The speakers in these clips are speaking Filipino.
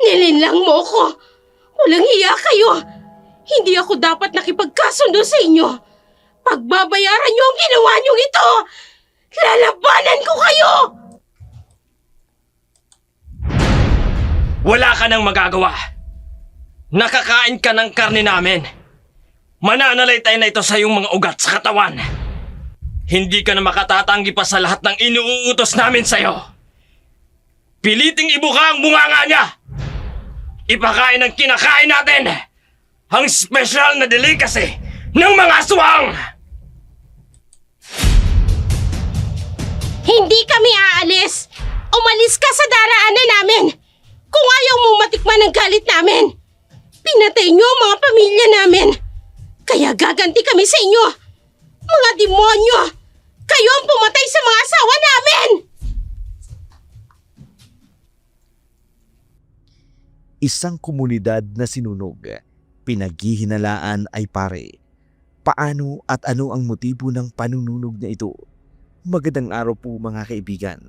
Nilinlang mo ko! Walang hiya kayo! Hindi ako dapat nakipagkasundo sa inyo! Pagbabayaran niyo ang ginawa niyong ito! Lalabanan ko kayo! Wala ka nang magagawa. Nakakain ka ng karne namin. Mananalaytay na ito sa iyong mga ugat sa katawan. Hindi ka na makatatanggi pa sa lahat ng inuutos namin sa'yo. Piliting ibuka ang bunganga niya. Ipakain ang kinakain natin. Ang special na delicacy ng mga aswang. Hindi kami aalis! Umalis ka sa daraanan namin! Kung ayaw mong matikman ang galit namin! Pinatay niyo ang mga pamilya namin! Kaya gaganti kami sa inyo! Mga demonyo! Kayo ang pumatay sa mga asawa namin! Isang komunidad na sinunog, pinaghihinalaan ay pare. Paano at ano ang motibo ng panununog na ito? Magandang araw po mga kaibigan.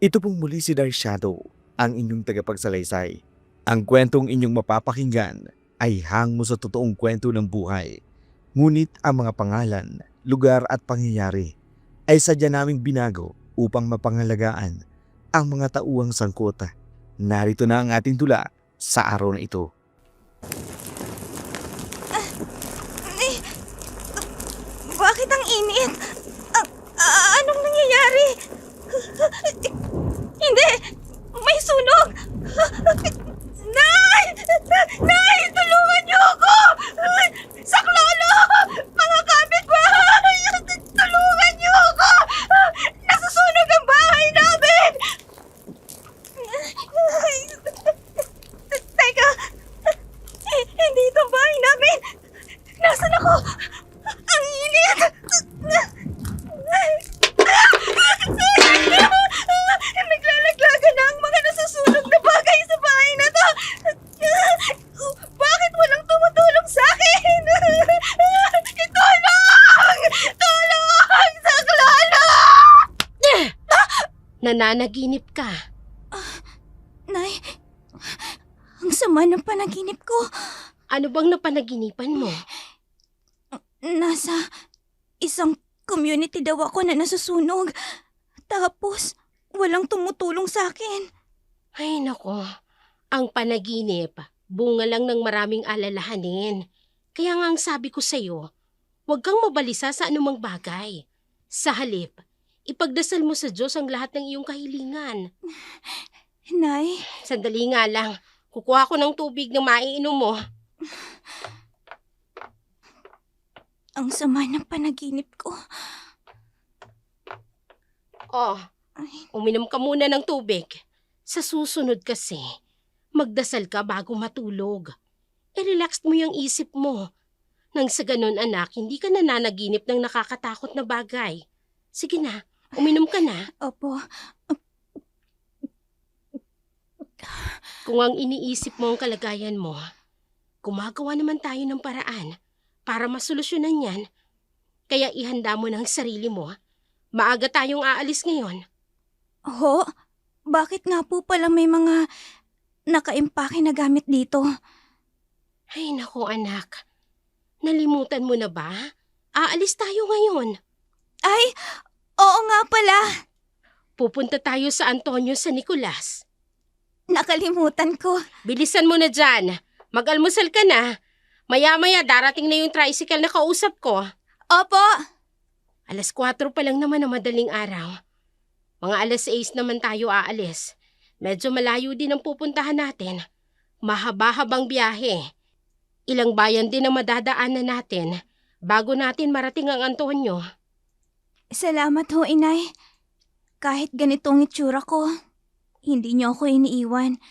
Ito pong muli si Dark Shadow, ang inyong tagapagsalaysay. Ang kwentong inyong mapapakinggan ay hango sa totoong kwento ng buhay. Ngunit ang mga pangalan, lugar at pangyayari ay sadya naming binago upang mapangalagaan ang mga tauang sangkot. Narito na ang ating tula sa araw na ito. Bakit ang init? Anong nangyayari? Hindi! May sunog! Nay! Nay! Tulungan niyo ako! Saklolo! Mga kapitbahay! Tulungan niyo ako! Nasusunog ang bahay namin! Teka! Hindi ito ang bahay namin! Nasaan ako? Ang init! Naglalaglagan na ang mga nasusunog na bagay sa bahay na to! Bakit walang tumutulong sa akin? Tulong! Tulong! Saklolo! Nananaginip ka. Nay, ang sama ng panaginip ko. Ano bang napanaginipan mo? Nasa isang community daw ako na nasusunog. Tapos, walang tumutulong sa akin. Ay nako, ang panaginip, bunga lang ng maraming alalahanin. Kaya nga ang sabi ko sa'yo, huwag kang mabalisa sa anumang bagay. Sa halip, ipagdasal mo sa Diyos ang lahat ng iyong kahilingan. Nay, Sandali nga lang, kukuha ko ng tubig na maiinom mo. ang sama ng panaginip ko. Oh, uminom ka muna ng tubig. Sa susunod kasi, magdasal ka bago matulog. I-relax mo yung isip mo. Nang sa ganun anak, hindi ka nananaginip ng nakakatakot na bagay. Sige na, uminom ka na. Opo, Kung ang iniisip mo ang kalagayan mo, gumagawa naman tayo ng paraan para masolusyonan yan. Kaya ihanda mo ng sarili mo. Maaga tayong aalis ngayon. ho? Bakit nga po pala may mga nakaimpake na gamit dito? Ay naku anak, nalimutan mo na ba? Aalis tayo ngayon. Ay, oo nga pala. Pupunta tayo sa Antonio sa Nicolas. Nakalimutan ko. Bilisan mo na dyan. Mag-almusal ka na. Maya-maya darating na yung tricycle na kausap ko. Opo. 4:00 pa lang naman na madaling araw. Mga 6:00 naman tayo aalis. Medyo malayo din ang pupuntahan natin. Mahaba-habang biyahe. Ilang bayan din ang madadaanan natin bago natin marating ang Antonio. Salamat ho, inay. Kahit ganitong itsura ko, hindi niyo ako iniiwan.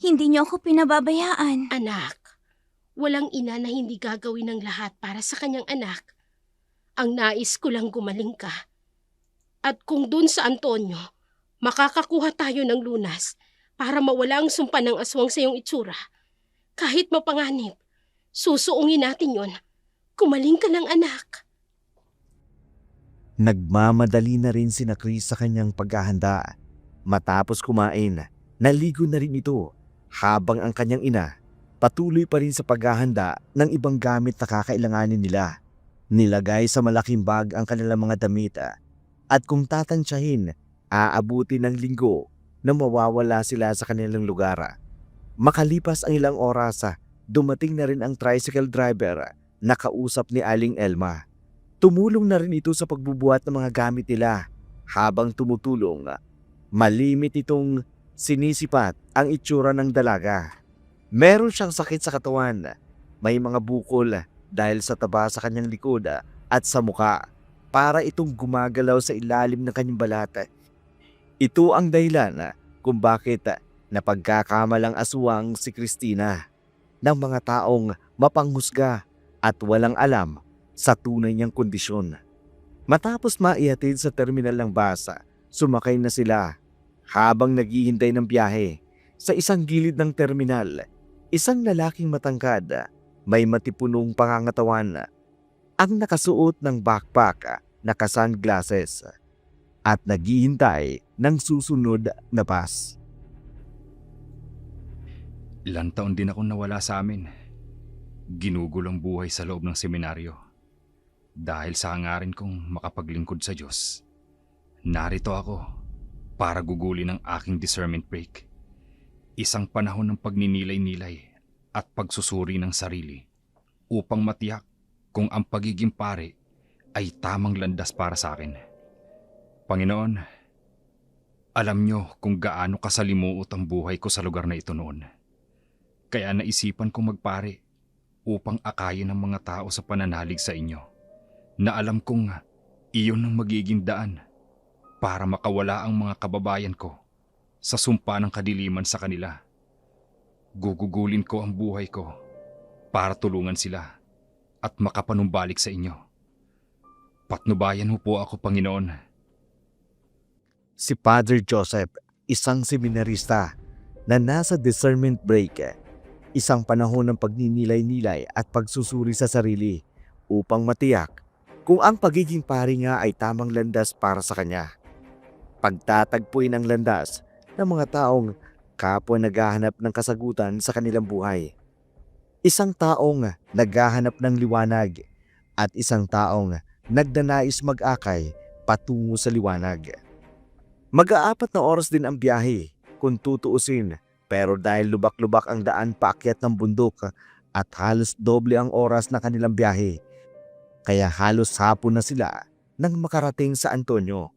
Hindi niyo ako pinababayaan. Anak, walang ina na hindi gagawin ng lahat para sa kanyang anak. Ang nais ko lang gumaling ka. At kung dun sa Antonio, makakakuha tayo ng lunas para mawala ang sumpa ng aswang sa iyong itsura. Kahit mapanganib, susuungin natin yon. Kumaling ka lang anak. Nagmamadali na rin sina Chris sa kanyang paghahanda. Matapos kumain, naligo na rin ito habang ang kanyang ina patuloy pa rin sa paghahanda ng ibang gamit na kakailanganin nila. Nilagay sa malaking bag ang kanilang mga damit at kung tatansyahin, aabuti ng linggo na mawawala sila sa kanilang lugar. Makalipas ang ilang oras, dumating na rin ang tricycle driver na kausap ni Aling Elma. Tumulong na rin ito sa pagbubuhat ng mga gamit nila. Habang tumutulong, malimit itong sinisipat ang itsura ng dalaga. Meron siyang sakit sa katawan, may mga bukol dahil sa taba sa kanyang likod at sa muka, para itong gumagalaw sa ilalim ng kanyang balat. Ito ang dahilan kung bakit napagkakamalang aswang si Christina ng mga taong mapanghusga at walang alam sa tunay niyang kondisyon. Matapos maihatid sa terminal ng bus, sumakay na sila. Habang naghihintay ng biyahe, sa isang gilid ng terminal, isang lalaking matangkad, may matipunong pangangatawan, ang nakasuot ng backpack, naka-sunglasses, at naghihintay ng susunod na bus. Ilang taon din akong nawala sa amin. Ginugol ang buhay sa loob ng seminaryo. Dahil sa hangarin kong makapaglingkod sa Diyos, narito ako para gugulin ang aking discernment break. Isang panahon ng pagninilay-nilay at pagsusuri ng sarili upang matiyak kung ang pagiging pare ay tamang landas para sa akin. Panginoon, alam niyo kung gaano kasalimuot ang buhay ko sa lugar na ito noon. Kaya naisipan kong magpare upang akayin ang mga tao sa pananalig sa inyo, na alam kong iyon ang magiging daan para makawala ang mga kababayan ko sa sumpa ng kadiliman sa kanila. Gugugulin ko ang buhay ko para tulungan sila at makapanumbalik sa inyo. Patnubayan mo po ako, Panginoon. Si Father Joseph, isang seminarista na nasa discernment break, isang panahon ng pagninilay-nilay at pagsusuri sa sarili upang matiyak kung ang pagiging pari nga ay tamang landas para sa kanya. Pagtatagpuin ang landas ng mga taong kapwa naghahanap ng kasagutan sa kanilang buhay. Isang taong naghahanap ng liwanag at isang taong nagdanais mag-akay patungo sa liwanag. Mag-aapat na oras din ang biyahe kung tutuusin, pero dahil lubak-lubak ang daan paakyat ng bundok at halos doble ang oras na kanilang biyahe, kaya halos hapon na sila nang makarating sa Antonio.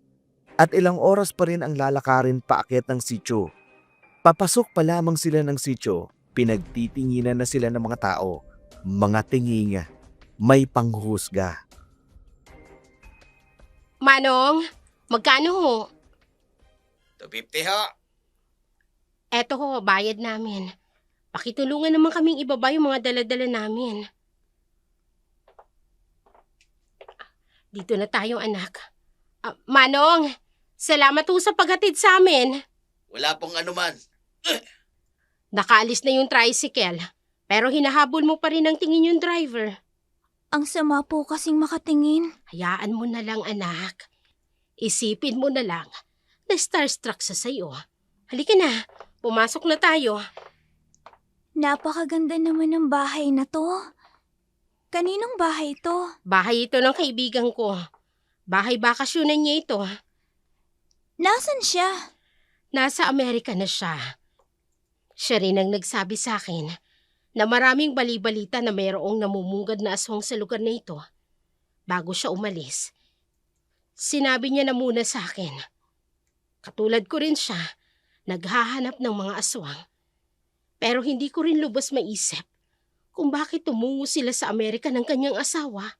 At ilang oras pa rin ang lalakarin paakyat ng sitio. Papasok pa lamang sila ng sitio, pinagtitinginan na sila ng mga tao, mga tinging, may panghusga. Manong, magkano ho? 250 ho. Eto ho, bayad namin. Pakitulungan naman kaming ibaba yung mga dala-dala namin. Dito na tayo, anak. Manong, salamat ho sa paghatid sa amin. Wala pong anuman. Nakaalis na yung tricycle, pero hinahabol mo pa rin ang tingin yung driver. Ang sama po kasing makatingin. Hayaan mo na lang, anak. Isipin mo na lang na starstruck sa sayo. Halika na, pumasok na tayo. Napakaganda naman ng bahay na to. Kaninong bahay to? Bahay ito ng kaibigan ko. Bahay bakasyonan niya ito. Nasaan siya? Nasa Amerika na siya. Siya rin ang nagsabi sa akin na maraming bali-balita na mayroong namumungad na aswang sa lugar na ito. Bago siya umalis, sinabi niya na muna sa akin. Katulad ko rin siya, naghahanap ng mga aswang. Pero hindi ko rin lubos maisip kung bakit tumungo sila sa Amerika ng kanyang asawa.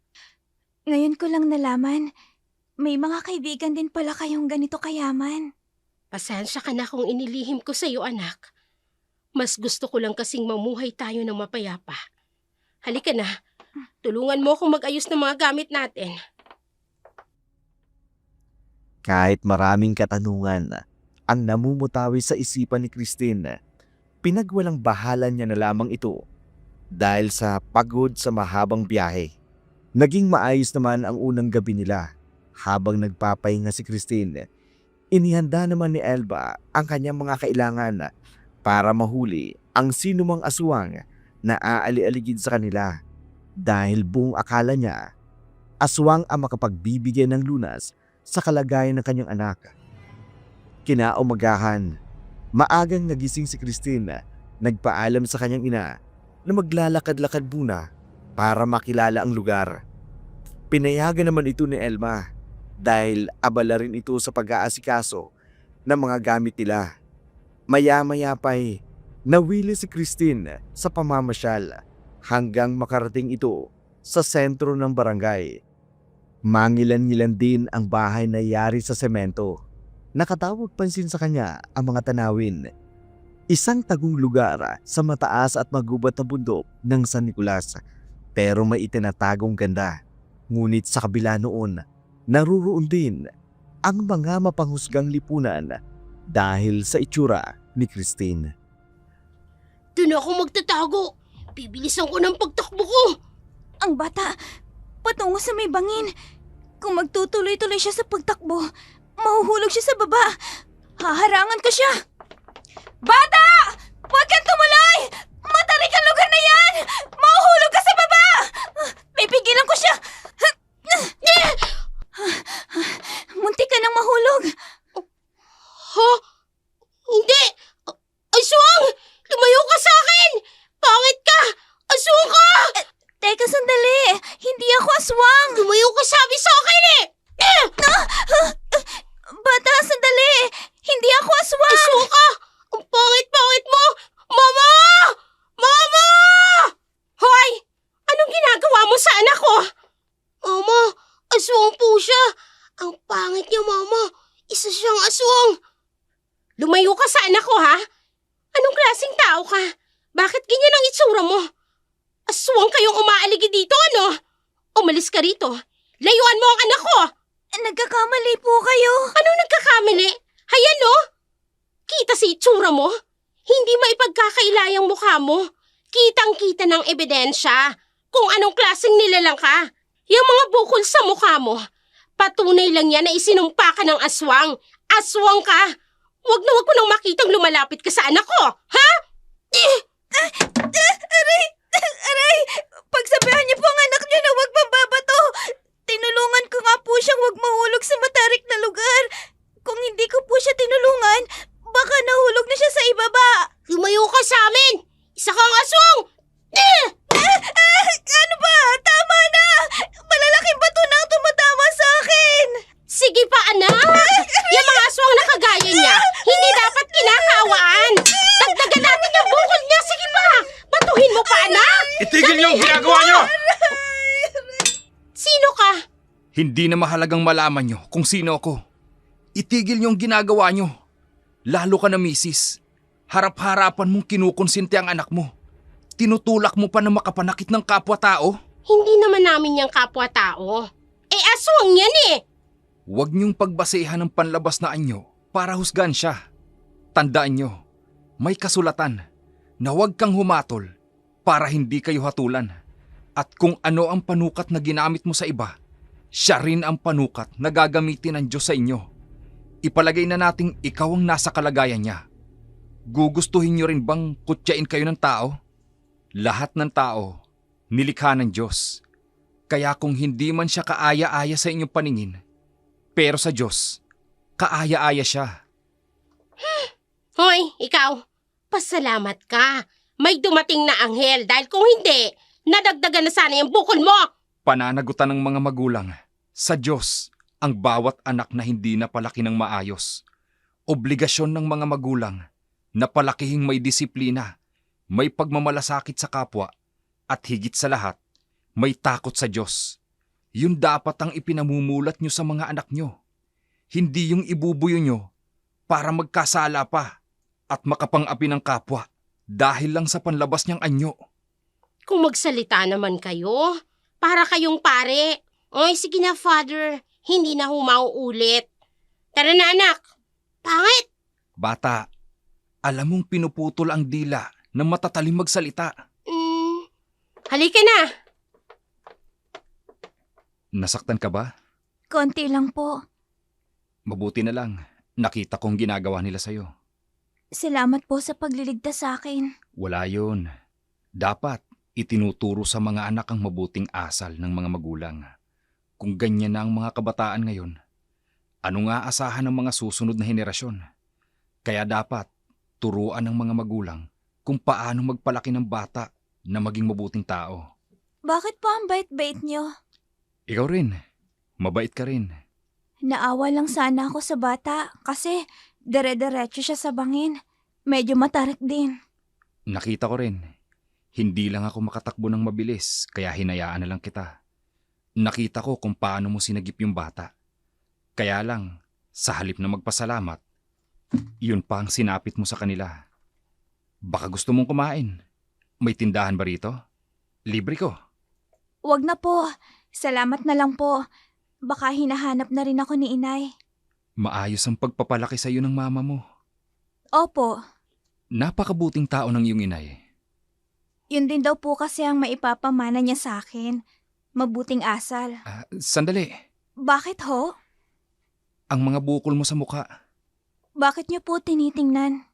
Ngayon ko lang nalaman, may mga kaibigan din pala kayong ganito kayaman. Pasensya ka na kung inilihim ko sa iyo, anak. Mas gusto ko lang kasing mamuhay tayo ng mapayapa. Halika na, tulungan mo akong mag-ayos ng mga gamit natin. Kahit maraming katanungan ang namumutawi sa isipan ni Christine, pinagwalang bahala niya na lamang ito dahil sa pagod sa mahabang biyahe. Naging maayos naman ang unang gabi nila. Habang nagpapahinga si Christine, inihanda naman ni Elba ang kanyang mga kailangan para mahuli ang sinumang aswang na aali-aligid sa kanila dahil buong akala niya aswang ang makapagbibigay ng lunas sa kalagayan ng kanyang anak. Kinaumagahan, maagang nagising si Christine. Nagpaalam sa kanyang ina na maglalakad-lakad muna para makilala ang lugar. Pinayagan naman ito ni Elma dahil abala rin ito sa pag-aasikaso ng mga gamit nila. Maya-maya pa'y nawili si Christine sa pamamasyal hanggang makarating ito sa sentro ng barangay. Mangilan-ngilan din ang bahay na yari sa semento. Nakatawag pansin sa kanya ang mga tanawin. Isang tagong lugar sa mataas at magubat na bundok ng San Nicolas, pero may itinatagong ganda. Ngunit sa kabila noon, naruroon din ang mga mapanghusgang lipunan dahil sa itsura ni Christine. Doon ako magtatago. Bibilisan ko ng pagtakbo ko. Ang bata, patungo sa may bangin. Kung magtutuloy-tuloy siya sa pagtakbo, mahuhulog siya sa baba. Haharangan ko siya. Bata! Huwag kang tumuloy! Matarik ang lugar na yan! Mahuhulog ka sa baba! Pipigilan ko siya! Munti ka nang mahulog. Ha? Hindi! Aswang! Lumayo ka sa akin! Pangit ka! Aswang ka! Teka, sandali. Hindi ako aswang. Lumayo ka sabi sa akin eh! Bata, sandali. Hindi ako aswang. Aswang ka! Ang pangit-pangit mo! Mama! Mama! Hoy! Anong ginagawa mo sa anak ko? Mama, aswang po siya. Ang pangit niya, Mama. Isa siyang aswang. Lumayo ka sa anak ko, ha? Anong klaseng tao ka? Bakit ganyan ang itsura mo? Aswang kayong umaaligi dito, ano? Umalis ka rito. Layuan mo ang anak ko. Nagkakamali po kayo. Anong nagkakamali? Hayan, no? Kita sa itsura mo? Hindi maipagkakailayang mukha mo. Kitang-kita ng ebidensya kung anong klaseng nilalang ka. Yung mga bukol sa mukha mo, patunay lang yan na isinumpa ka ng aswang. Aswang ka. Huwag na huwag ko nang makitang lumalapit ka sa anak ko. Ha? Aray! Pagsabihan niyo po ang anak niyo na huwag mababato. Tinulungan ko nga po siyang huwag mahulog sa matarik na lugar. Kung hindi ko po siya tinulungan, baka nahulog na siya sa ibaba. Lumayo ka sa amin. Isa kang aswang. Ano ba? Tama na! Malalaking bato na ang tumatama sa akin! Sige pa, anak. Yung mga aswang na kagaya niya, hindi dapat kinakawaan. Dagdagan natin yung bukol niya. Sige pa. Batuhin mo pa, anak. Itigil niyo ang ginagawa niyo! Sino ka? Hindi na mahalagang malaman nyo kung sino ako. Itigil niyo ang ginagawa nyo. Lalo ka na, misis. Harap-harapan mong kinukonsinti ang anak mo. Tinutulak mo pa na makapanakit ng kapwa-tao? Hindi naman namin yung kapwa-tao. Eh, aswang yan eh. Huwag niyong pagbasehan ng panlabas na anyo para husgan siya. Tandaan nyo, may kasulatan na huwag kang humatol para hindi kayo hatulan. At kung ano ang panukat na ginamit mo sa iba, siya rin ang panukat na gagamitin ng Diyos sa inyo. Ipalagay na nating ikaw ang nasa kalagayan niya. Gugustuhin niyo rin bang kutyain kayo ng tao? Lahat ng tao, nilikha ng Diyos. Kaya kung hindi man siya kaaya-aya sa inyong paningin, pero sa Diyos, kaaya-aya siya. Hoy, ikaw, pasalamat ka. May dumating na anghel dahil kung hindi, nadagdagan na sana yung bukol mo. Pananagutan ng mga magulang, sa Diyos, ang bawat anak na hindi napalaki ng maayos. Obligasyon ng mga magulang na palakihing may disiplina, may pagmamalasakit sa kapwa, at higit sa lahat, may takot sa Diyos. Yun dapat ang ipinamumulat nyo sa mga anak nyo. Hindi yung ibubuyo nyo para magkasala pa at makapang-api ng kapwa dahil lang sa panlabas niyang anyo. Kung magsalita naman kayo, para kayong pare. Oy, sige na, Father. Hindi na humauulit. Tara na, anak. Pangit. Bata, alam mong pinuputol ang dila ng matatalim magsalita. Halika na. Nasaktan ka ba? Konti lang po. Mabuti na lang. Nakita kong ginagawa nila sa'yo. Salamat po sa pagliligtas sa akin. Wala yun. Dapat itinuturo sa mga anak ang mabuting asal ng mga magulang. Kung ganyan na ang mga kabataan ngayon, ano nga asahan ng mga susunod na henerasyon? Kaya dapat turuan ng mga magulang kung paano magpalaki ng bata na maging mabuting tao. Bakit pa ang bait-bait niyo? Ikaw rin. Mabait ka rin. Naawa lang sana ako sa bata kasi dire-diretso siya sa bangin. Medyo matarik din. Nakita ko rin. Hindi lang ako makatakbo ng mabilis kaya hinayaan na lang kita. Nakita ko kung paano mo sinagip yung bata. Kaya lang, sa halip na magpasalamat, yun pa ang sinapit mo sa kanila. Baka gusto mong kumain. May tindahan ba rito? Libre ko. Wag na po. Salamat na lang po. Baka hinahanap na rin ako ni inay. Maayos ang pagpapalaki sa iyo ng mama mo. Opo. Napakabuting tao ng iyong inay. Yun din daw po kasi ang maipapamana niya sa akin. Mabuting asal. Sandali. Bakit ho? Ang mga bukol mo sa mukha. Bakit niyo po tinitingnan?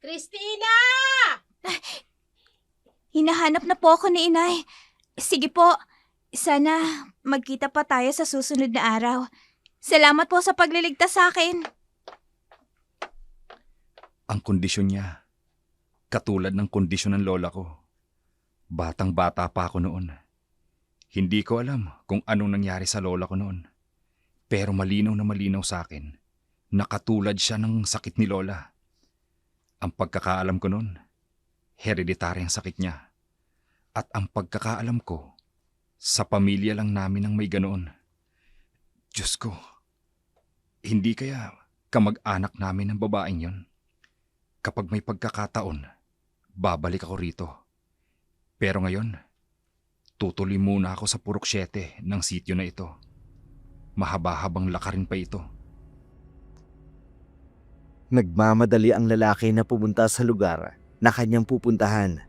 Christina! Hinahanap na po ako ni inay. Sige po. Sana magkita pa tayo sa susunod na araw. Salamat po sa pagliligtas sa akin. Ang kondisyon niya, katulad ng kondisyon ng lola ko. Batang-bata pa ako noon. Hindi ko alam kung anong nangyari sa lola ko noon. Pero malinaw na malinaw sa akin na katulad siya ng sakit ni lola. Ang pagkakaalam ko noon, hereditary ang sakit niya. At ang pagkakaalam ko, sa pamilya lang namin ang may ganoon. Diyos ko, hindi kaya kamag-anak namin ang babaeng yon? Kapag may pagkakataon, babalik ako rito. Pero ngayon, tutuloy muna ako sa Purok 7 ng sityo na ito. Mahaba-habang lakarin pa ito. Nagmamadali ang lalaki na pumunta sa lugar na kanyang pupuntahan.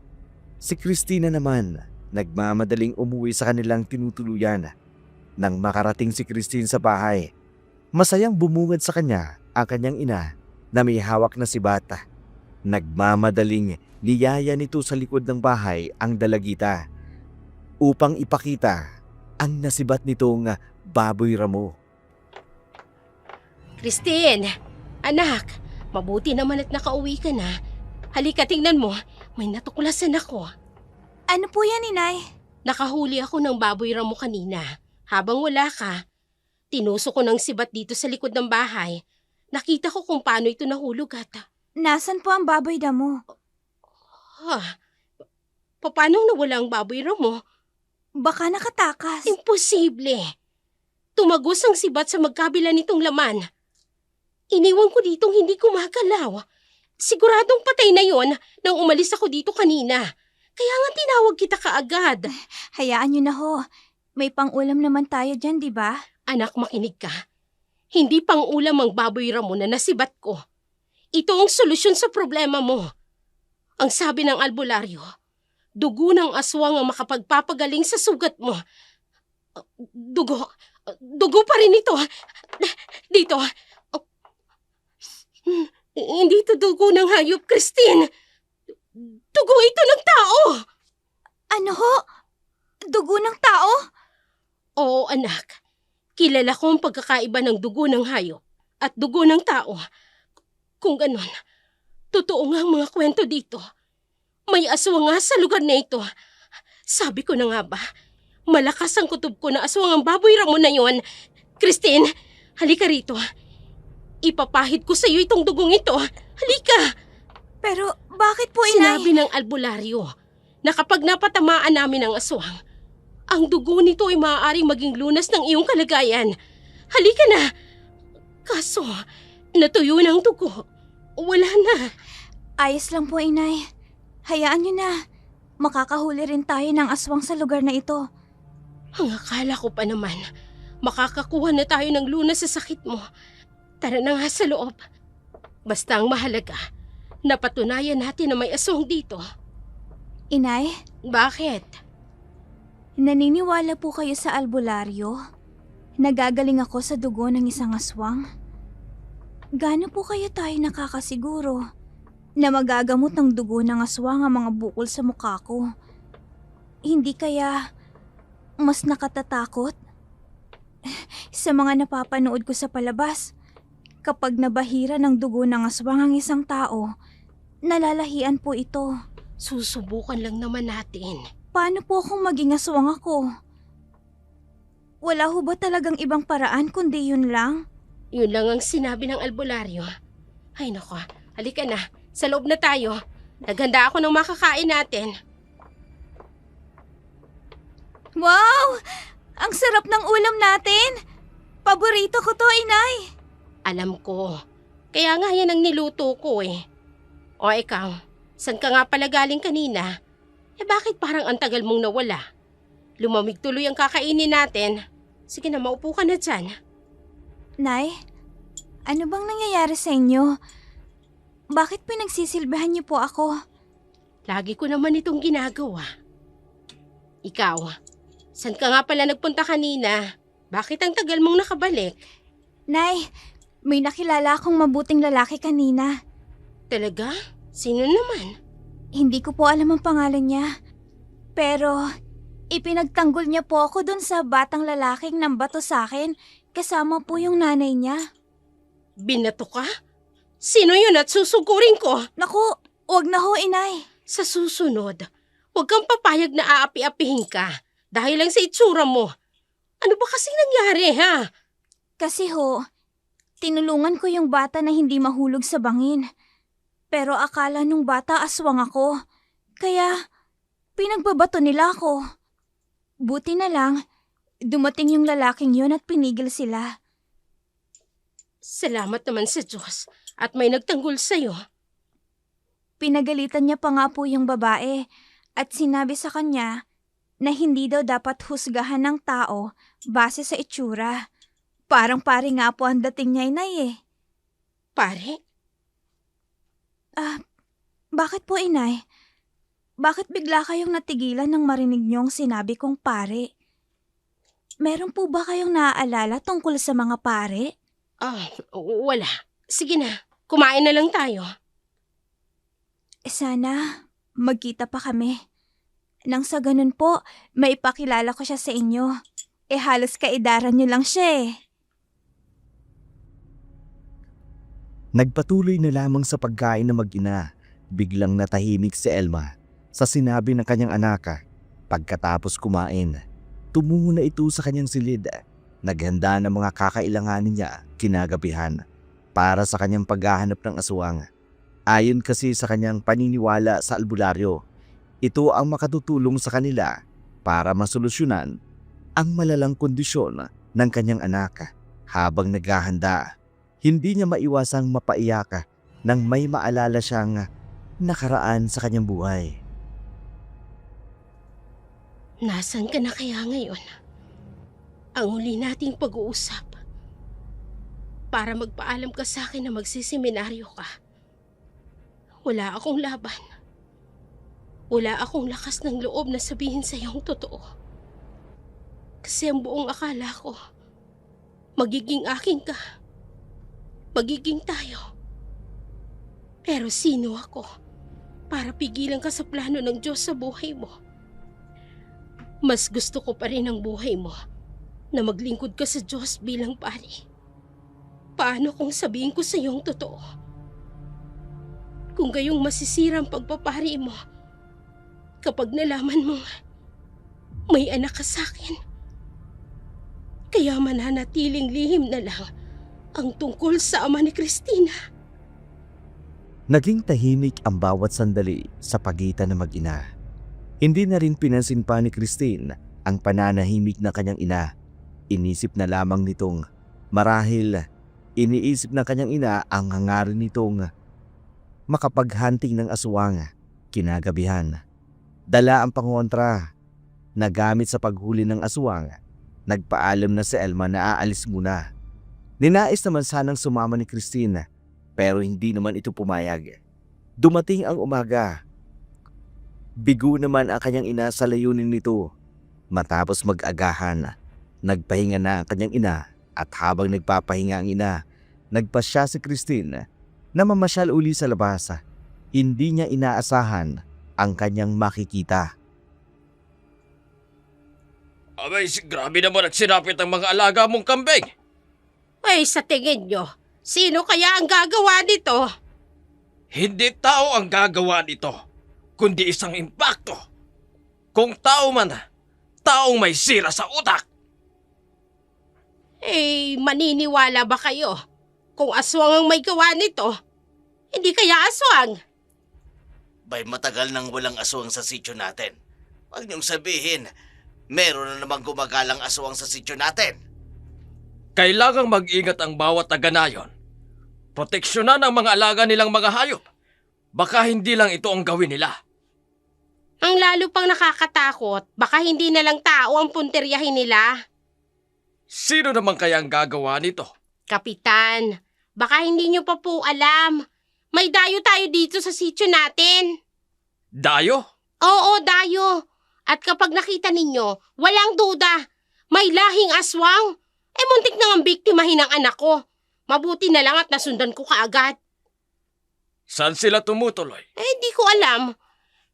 Si Christina naman, nagmamadaling umuwi sa kanilang tinutuluyan. Nang makarating si Christine sa bahay, masayang bumungad sa kanya ang kanyang ina na may hawak na sibata. Nagmamadaling niyaya nito sa likod ng bahay ang dalagita upang ipakita ang nasibat nitong baboy ramo. Christine! Anak, mabuti naman at nakauwi ka na. Halika, tingnan mo. May natuklasan ako. Ano po yan, inay? Nakahuli ako ng baboy ramo kanina. Habang wala ka, tinuso ko ng sibat dito sa likod ng bahay. Nakita ko kung paano ito nahulog ata. Nasaan po ang baboy damo? Paano nawala ang baboy ramo? Baka nakatakas. Imposible. Tumagos ang sibat sa magkabila nitong laman. Iniwan ko ditong hindi kumagalaw. Siguradong patay na yon nang umalis ako dito kanina. Kaya nga tinawag kita kaagad. Hayaan niyo na ho. May pang-ulam naman tayo dyan, di ba? Anak, makinig ka. Hindi pang-ulam ang baboy ramo na nasibat ko. Ito ang solusyon sa problema mo. Ang sabi ng albularyo, dugo ng aswang ang makapagpapagaling sa sugat mo. Dugo pa rin ito. Dito. Hindi ito dugo ng hayop, Christine. Dugo ito ng tao. Ano ho? Dugo ng tao? Oo, anak. Kilala ko ang pagkakaiba ng dugo ng hayop at dugo ng tao. Kung ganon, totoo nga ang mga kwento dito. May aswang nga sa lugar na ito. Sabi ko na nga ba, malakas ang kutob ko na aswang ang baboy ramo na yon. Christine, halika rito. Ipapahid ko sa iyo itong dugong ito. Halika! Pero bakit po, inay? Sinabi ng albularyo na kapag napatamaan namin ang aswang, ang dugo nito ay maaaring maging lunas ng iyong kalagayan. Halika na! Kaso, natuyo na ang dugo. Wala na. Ayos lang po, inay. Hayaan niyo na. Makakahuli rin tayo ng aswang sa lugar na ito. Ang akala ko pa naman, makakakuha na tayo ng lunas sa sakit mo. Tara na nga sa loob. Basta ang mahalaga, napatunayan natin na may aswang dito. Inay, Bakit? naniniwala po kayo sa albularyo? Nagagaling ako sa dugo ng isang aswang? Gaano po kayo tayo nakakasiguro na magagamot ng dugo ng aswang ang mga bukol sa mukha ko. Hindi kaya mas nakatatakot? Sa mga napapanood ko sa palabas, kapag nabahira ng dugo ng aswang ang isang tao, nalalahian po ito. Susubukan lang naman natin. Paano po kung maging aswang ako? Wala ho ba talagang ibang paraan kundi yun lang? Yun lang ang sinabi ng albularyo. Ay nako, halika na. Sa loob na tayo. Naghanda ako ng makakain natin. Wow! Ang sarap ng ulam natin! Paborito ko to, Inay! Alam ko. Kaya nga yan ang niluto ko eh. O ikaw, saan ka nga pala galing kanina? Bakit parang ang tagal mong nawala? Lumamig tuloy ang kakainin natin. Sige na, maupo ka na dyan. Nay, ano bang nangyayari sa inyo? Bakit pinagsisilbihan niyo po ako? Lagi ko naman itong ginagawa. Ikaw, saan ka nga pala nagpunta kanina? Bakit ang tagal mong nakabalik? Nay, may nakilala akong mabuting lalaki kanina. Talaga? Sino naman? Hindi ko po alam ang pangalan niya. Pero, ipinagtanggol niya po ako dun sa batang lalaking nambato sa akin kasama po yung nanay niya. Binato ka? Sino yun at susugurin ko? Naku, wag na ho, Inay. Sa susunod, huwag kang papayag na aapi-apihin ka dahil lang sa itsura mo. Ano ba kasing nangyari, ha? Kasi ho, tinulungan ko yung bata na hindi mahulog sa bangin. Pero akala nung bata aswang ako. Kaya, pinagbabato nila ako. Buti na lang, dumating yung lalaking yun at pinigil sila. Salamat naman sa Diyos at may nagtanggol sa'yo. Pinagalitan niya pa nga po yung babae at sinabi sa kanya na hindi daw dapat husgahan ng tao base sa itsura. Parang pare nga po ang dating niya, Inay eh. Pare, Bakit po, Inay? Bakit bigla kayong natigilan nang marinig niyong sinabi kong pare? Meron po ba kayong naaalala tungkol sa mga pare? wala. Sige na, kumain na lang tayo. Sana magkita pa kami. Nang sa ganun po, maipakilala ko siya sa inyo. Halos kaedaran niyo lang siya eh. Nagpatuloy na lamang sa pagkain ng mag-ina. Biglang natahimik si Elma sa sinabi ng kanyang anak. Pagkatapos kumain, tumungo na ito sa kanyang silid. Naghanda ng mga kakailanganin niya kinagabihan para sa kanyang paghahanap ng aswang. Ayon kasi sa kanyang paniniwala sa albularyo, ito ang makatutulong sa kanila para masolusyonan ang malalang kondisyon ng kanyang anak. Habang naghahanda, hindi niya maiwasang mapaiyak nang may maalala siyang nakaraan sa kanyang buhay. Nasaan ka na kaya ngayon? Ang huli nating pag-uusap. Para magpaalam ka sa akin na magsiseminaryo ka. Wala akong laban. Wala akong lakas ng loob na sabihin sa iyong totoo. Kasi ang buong akala ko, magiging akin ka. Magiging tayo. Pero sino ako para pigilan ka sa plano ng Diyos sa buhay mo? Mas gusto ko pa rin ang buhay mo na maglingkod ka sa Diyos bilang pari. Paano kung sabihin ko sa iyong totoo? Kung gayong masisira ang pagpapari mo kapag nalaman mong may anak ka sa akin. Kaya mananatiling lihim na lang ang tungkol sa ama ni Christina. Naging tahimik ang bawat sandali sa pagitan ng mag-ina. Hindi na rin pinansin pa ni Christine ang pananahimik na kanyang ina. Inisip na lamang nitong marahil iniisip na kanyang ina ang hangarin nitong makapaghunting ng aswang kinagabihan. Dala ang pangontra na gamit sa paghuli ng aswang. Nagpaalam na si Elma na aalis muna. Ninais naman sanang sumama ni Christine pero hindi naman ito pumayag. Dumating ang umaga. Bigo naman ang kanyang ina sa layunin nito. Matapos mag-agahan, nagpahinga na ang kanyang ina at habang nagpapahinga ang ina, nagpasya si Christine na mamasyal uli sa labas. Hindi niya inaasahan ang kanyang makikita. Abay, grabe naman at sinapit ang mga alaga mong kambing. Ay, sa tingin nyo, sino kaya ang gagawa nito? Hindi tao ang gagawa nito, kundi isang impakto. Kung tao man, taong may sira sa utak. Eh, maniniwala ba kayo? Kung aswang ang may gawa nito, hindi kaya aswang? Bay, matagal nang walang aswang sa sityo natin. Huwag niyong sabihin, meron na namang gumagalang aswang sa sityo natin. Kailangang mag-ingat ang bawat taga-nayon. Proteksyonan ang mga alaga nilang mga hayop. Baka hindi lang ito ang gawin nila. Ang lalo pang nakakatakot, baka hindi na lang tao ang punteryahin nila. Sino naman kaya ang gagawa nito? Kapitan, baka hindi nyo pa po alam. May dayo tayo dito sa sityo natin. Dayo? Oo, dayo. At kapag nakita ninyo, walang duda, may lahing aswang. Eh, muntik na ang biktimahin ang anak ko. Mabuti na lang at nasundan ko kaagad. Saan sila tumutuloy? Eh, hindi ko alam.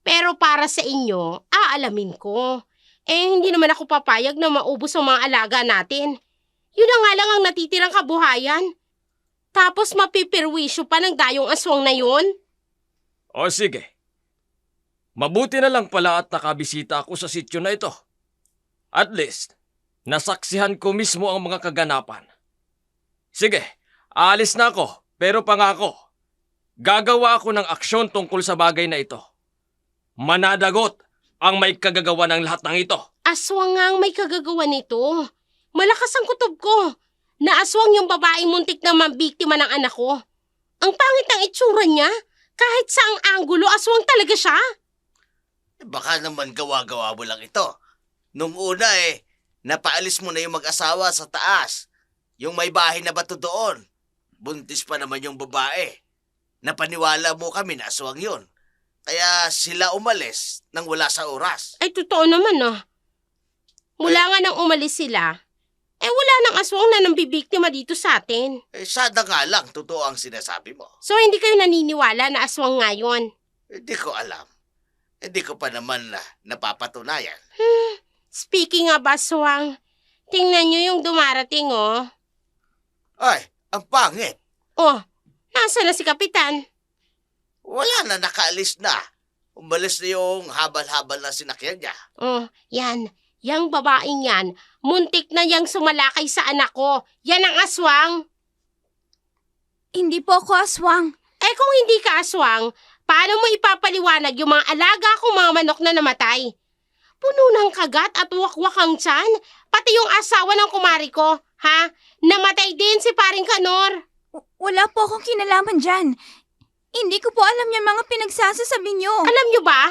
Pero para sa inyo, aalamin ko. Eh, hindi naman ako papayag na maubos ang mga alaga natin. Yun na nga lang ang natitirang kabuhayan. Tapos mapipirwisyo pa ng dayong aswang na yun. O sige. Mabuti na lang pala at nakabisita ako sa sityo na ito. At least, nasaksihan ko mismo ang mga kaganapan. Sige, aalis na ako, pero pangako, gagawa ako ng aksyon tungkol sa bagay na ito. Manadagot ang may kagagawa ng lahat ng ito. Aswang nga ang may kagagawa nito. Malakas ang kutob ko. Naaswang yung babaeng muntik na mabiktima ng anak ko. Ang pangit ng itsura niya. Kahit saang anggulo, aswang talaga siya. Baka naman gawa-gawa mo lang ito. Nung una napaalis mo na yung mag-asawa sa taas. Yung may bahay na bato doon. Buntis pa naman yung babae. Napaniwala mo kami na aswang yun. Kaya sila umalis nang wala sa oras. Ay, totoo naman Mula nga nang umalis sila, wala nang aswang na nambibiktima dito sa atin. Sada nga lang, totoo ang sinasabi mo. So hindi kayo naniniwala na aswang nga yun? Hindi ko alam. Hindi ko pa naman napapatunayan. Speaking of aswang, tingnan nyo yung dumarating Ay, ang pangit. Oh, nasa na si Kapitan? Wala na, nakaalis na. Umalis na yung habal-habal na sinakyan niya. Oh, yan. Yang babaeng yan, muntik na yang sumalakay sa anak ko. Yan ang aswang. Hindi po ako aswang. Eh kung hindi ka aswang, paano mo ipapaliwanag yung mga alaga kong mga manok na namatay? Puno ng kagat at wakwak ang tiyan, pati yung asawa ng kumari ko, ha? Namatay din si Paring Kanor. Wala po akong kinalaman dyan. Hindi ko po alam yung mga pinagsasasabi nyo. Alam nyo ba,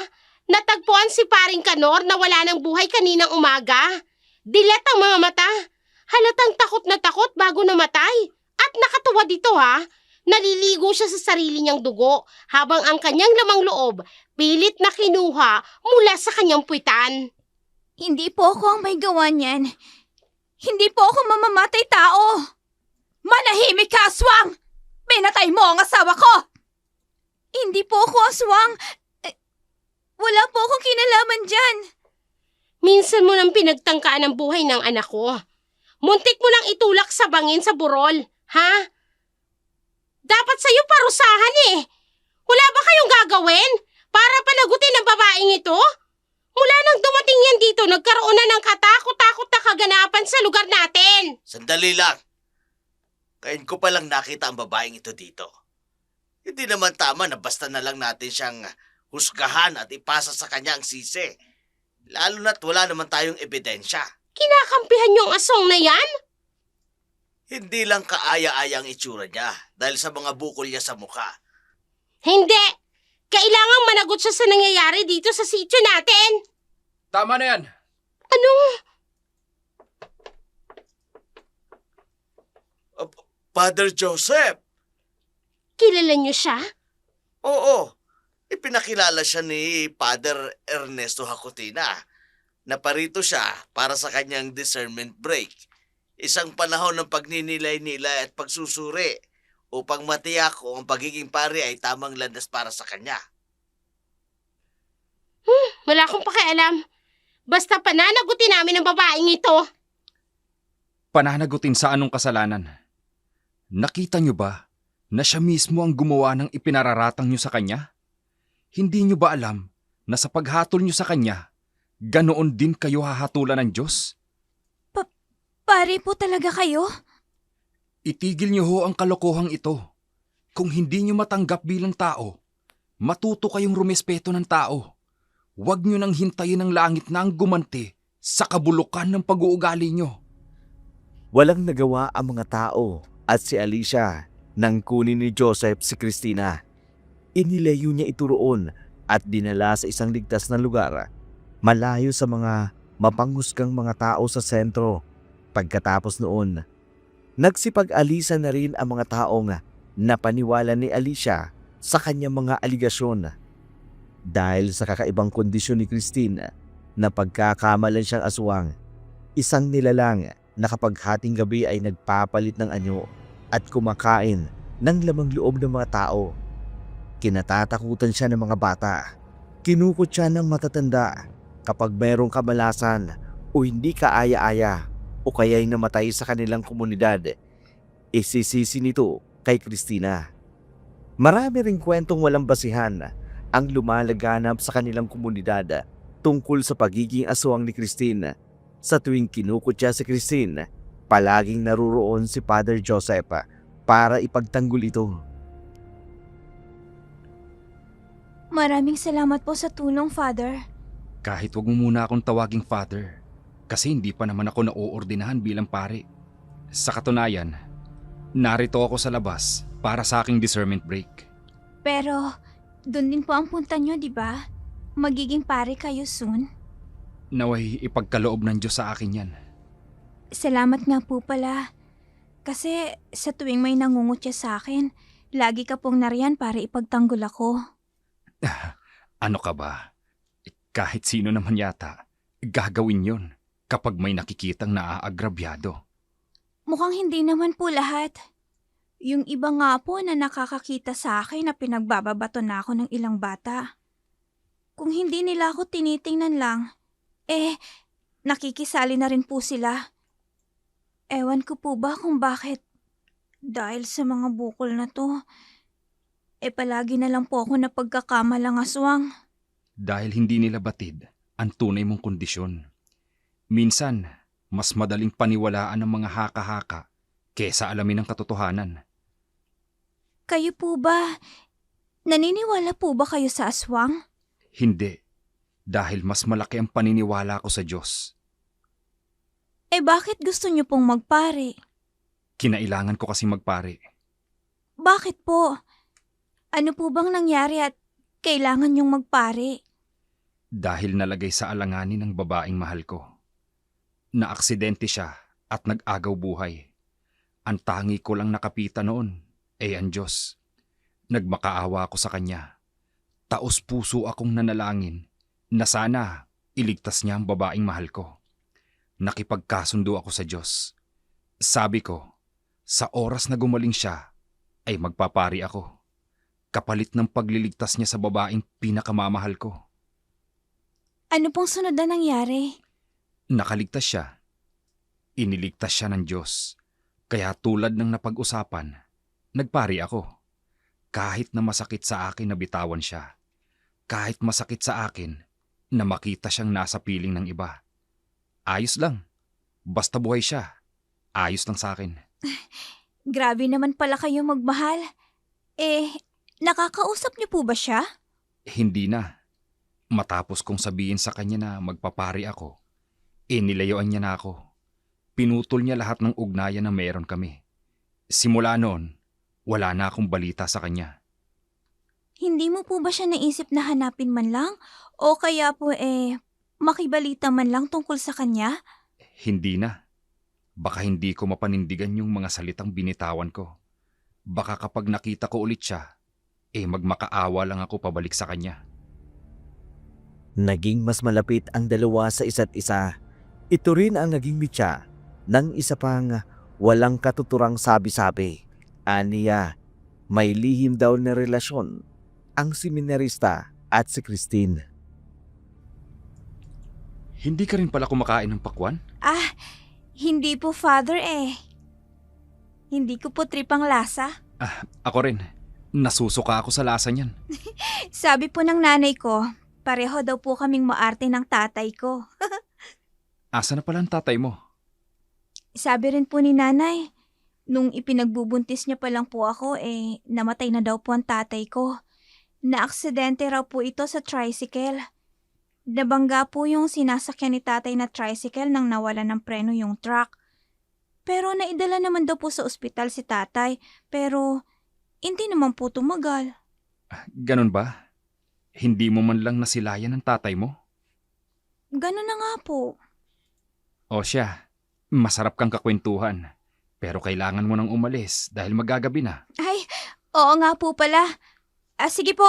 natagpuan si Paring Kanor na wala ng buhay kaninang umaga. Dilat ang mga mata. Halatang takot na takot bago namatay. At nakatuwa dito naliligo siya sa sarili niyang dugo habang ang kanyang lamang loob pilit na kinuha mula sa kanyang puwitan. Hindi po ako ang may gawa niyan. Hindi po ako mamamatay tao. Manahimik ka, aswang! Pinatay mo ang asawa ko! Hindi po ako aswang. Wala po akong kinalaman dyan. Minsan mo nang pinagtangkaan ang buhay ng anak ko. Muntik mo nang itulak sa bangin sa burol, ha? Dapat sa'yo parusahan Wala ba kayong gagawin para panagutin ang babaeng ito? Mula nang dumating yan dito, nagkaroon na ng katakot-takot na kaganapan sa lugar natin. Sandali lang. Kain ko palang nakita ang babaeng ito dito. Hindi naman tama na basta na lang natin siyang husgahan at ipasa sa kanya ang sisi. Lalo na't wala naman tayong ebidensya. Kinakampihan niyo ang aswang na yan? Hindi lang kaaya-aya ang itsura niya dahil sa mga bukol niya sa mukha. Hindi! Kailangang managot siya sa nangyayari dito sa sityo natin. Tama na yan. Ano? Father Joseph! Kilala niyo siya? Oo, ipinakilala siya ni Father Ernesto Hakutina. Naparito siya para sa kanyang discernment break. Isang panahon ng pagninilay-nilay at pagsusuri upang matiyak kung ang pagiging pari ay tamang landas para sa kanya. Wala akong pakialam. Basta pananagutin namin ang babaeng ito. Pananagutin sa anong kasalanan? Nakita niyo ba na siya mismo ang gumawa ng ipinararatang niyo sa kanya? Hindi niyo ba alam na sa paghatol niyo sa kanya, ganoon din kayo hahatulan ng Diyos? Pare po talaga kayo? Itigil niyo ho ang kalokohang ito. Kung hindi niyo matanggap bilang tao, matuto kayong rumespeto ng tao. Huwag niyo nang hintayin ang langit na ang gumanti sa kabulukan ng pag-uugali niyo. Walang nagawa ang mga tao at si Alicia nang kunin ni Joseph si Christina. Inilayo niya ito roon at dinala sa isang ligtas na lugar, malayo sa mga mapanghusgang mga tao sa sentro. Pagkatapos noon, nagsipag-alisa na rin ang mga taong napaniwala ni Alicia sa kanyang mga aligasyon. Dahil sa kakaibang kondisyon ni Christine na pagkakamalan siyang aswang, isang nilalang na kapag hating gabi ay nagpapalit ng anyo at kumakain ng lamang loob ng mga tao. Kinatatakutan siya ng mga bata. Kinukot siya ng matatanda kapag mayroong kamalasan o hindi kaaya-aya o kaya'y namatay sa kanilang komunidad. Isisisi nito kay Christina. Marami ring kwentong walang basihan ang lumalaganap sa kanilang komunidad tungkol sa pagiging aswang ni Christine. Sa tuwing kinukot siya si Christine, palaging naruroon si Father Joseph para ipagtanggol ito. Maraming salamat po sa tulong, Father. Kahit wag mo muna akong tawaging Father, kasi hindi pa naman ako nauordinahan bilang pare. Sa katunayan, narito ako sa labas para sa aking discernment break. Pero, dun din po ang punta nyo, di ba? Magiging pare kayo soon. Naway ipagkaloob ng Diyos sa akin yan. Salamat nga po pala. Kasi sa tuwing may nangungutya sa akin, lagi ka pong nariyan para ipagtanggol ako. Ano ka ba? Kahit sino naman yata, gagawin yon kapag may nakikitang naaagrabyado. Mukhang hindi naman po lahat. Yung iba nga po na nakakakita sa akin na pinagbababato na ako ng ilang bata. Kung hindi nila ako tinitingnan lang, nakikisali na rin po sila. Ewan ko po ba kung bakit. Dahil sa mga bukol na to, palagi na lang po ako napagkakamalang aswang. Dahil hindi nila batid ang tunay mong kondisyon. Minsan, mas madaling paniwalaan ng mga haka-haka kesa alamin ang katotohanan. Kayo po ba, naniniwala po ba kayo sa aswang? Hindi, dahil mas malaki ang paniniwala ko sa Diyos. Bakit gusto niyo pong magpare? Kinailangan ko kasi magpare. Bakit po? Ano po bang nangyari at kailangan niyong magpare? Dahil nalagay sa alanganin ng babaeng mahal ko. Naaksidente siya at nag-agaw buhay. Ang tangi ko lang nakapitan noon ay ang Diyos. Nagmakaawa ako sa Kanya. Taos puso akong nanalangin na sana iligtas niya ang babaeng mahal ko. Nakipagkasundo ako sa Diyos. Sabi ko, sa oras na gumaling siya, ay magpapari ako. Kapalit ng pagliligtas niya sa babaeng pinakamamahal ko. Ano pong sunod na nangyari? Nakaligtas siya. Iniligtas siya ng Diyos. Kaya tulad ng napag-usapan, nagpari ako. Kahit na masakit sa akin na bitawan siya. Kahit masakit sa akin na makita siyang nasa piling ng iba. Ayos lang. Basta buhay siya. Ayos lang sa akin. Grabe naman pala kayo magmahal. Nakakausap niyo po ba siya? Hindi na. Matapos kong sabihin sa kanya na magpapari ako, nilayuan niya na ako. Pinutol niya lahat ng ugnayan na meron kami. Simula noon, wala na akong balita sa kanya. Hindi mo po ba siya naisip na hanapin man lang? O kaya po makibalita man lang tungkol sa kanya? Hindi na. Baka hindi ko mapanindigan yung mga salitang binitawan ko. Baka kapag nakita ko ulit siya, magmakaawa lang ako pabalik sa kanya. Naging mas malapit ang dalawa sa isa't isa. Ito rin ang naging mitya ng isa pang walang katuturang sabi-sabi. Aniya, May lihim daw na relasyon ang seminarista at si Christine. Hindi ka rin pala kumakain ng pakwan? Hindi po, Father eh. Hindi ko po trip ang lasa. Ako rin. Nasusuka ako sa lasa niyan. Sabi po ng nanay ko, pareho daw po kaming maarte ng tatay ko. Asa na pala ang tatay mo? Sabi rin po ni nanay, nung ipinagbubuntis niya pa lang po ako, namatay na daw po ang tatay ko. Naaksidente raw po ito sa tricycle. Nabangga po yung sinasakyan ni tatay na tricycle nang nawala ng preno yung truck. Pero naidala naman daw po sa ospital si tatay, pero hindi naman po tumagal. Ganun ba? Hindi mo man lang nasilayan ng tatay mo? Ganun na nga po. O siya, masarap kang kakwentuhan. Pero kailangan mo nang umalis dahil magagabi na. Ay, oo nga po pala. Sige po,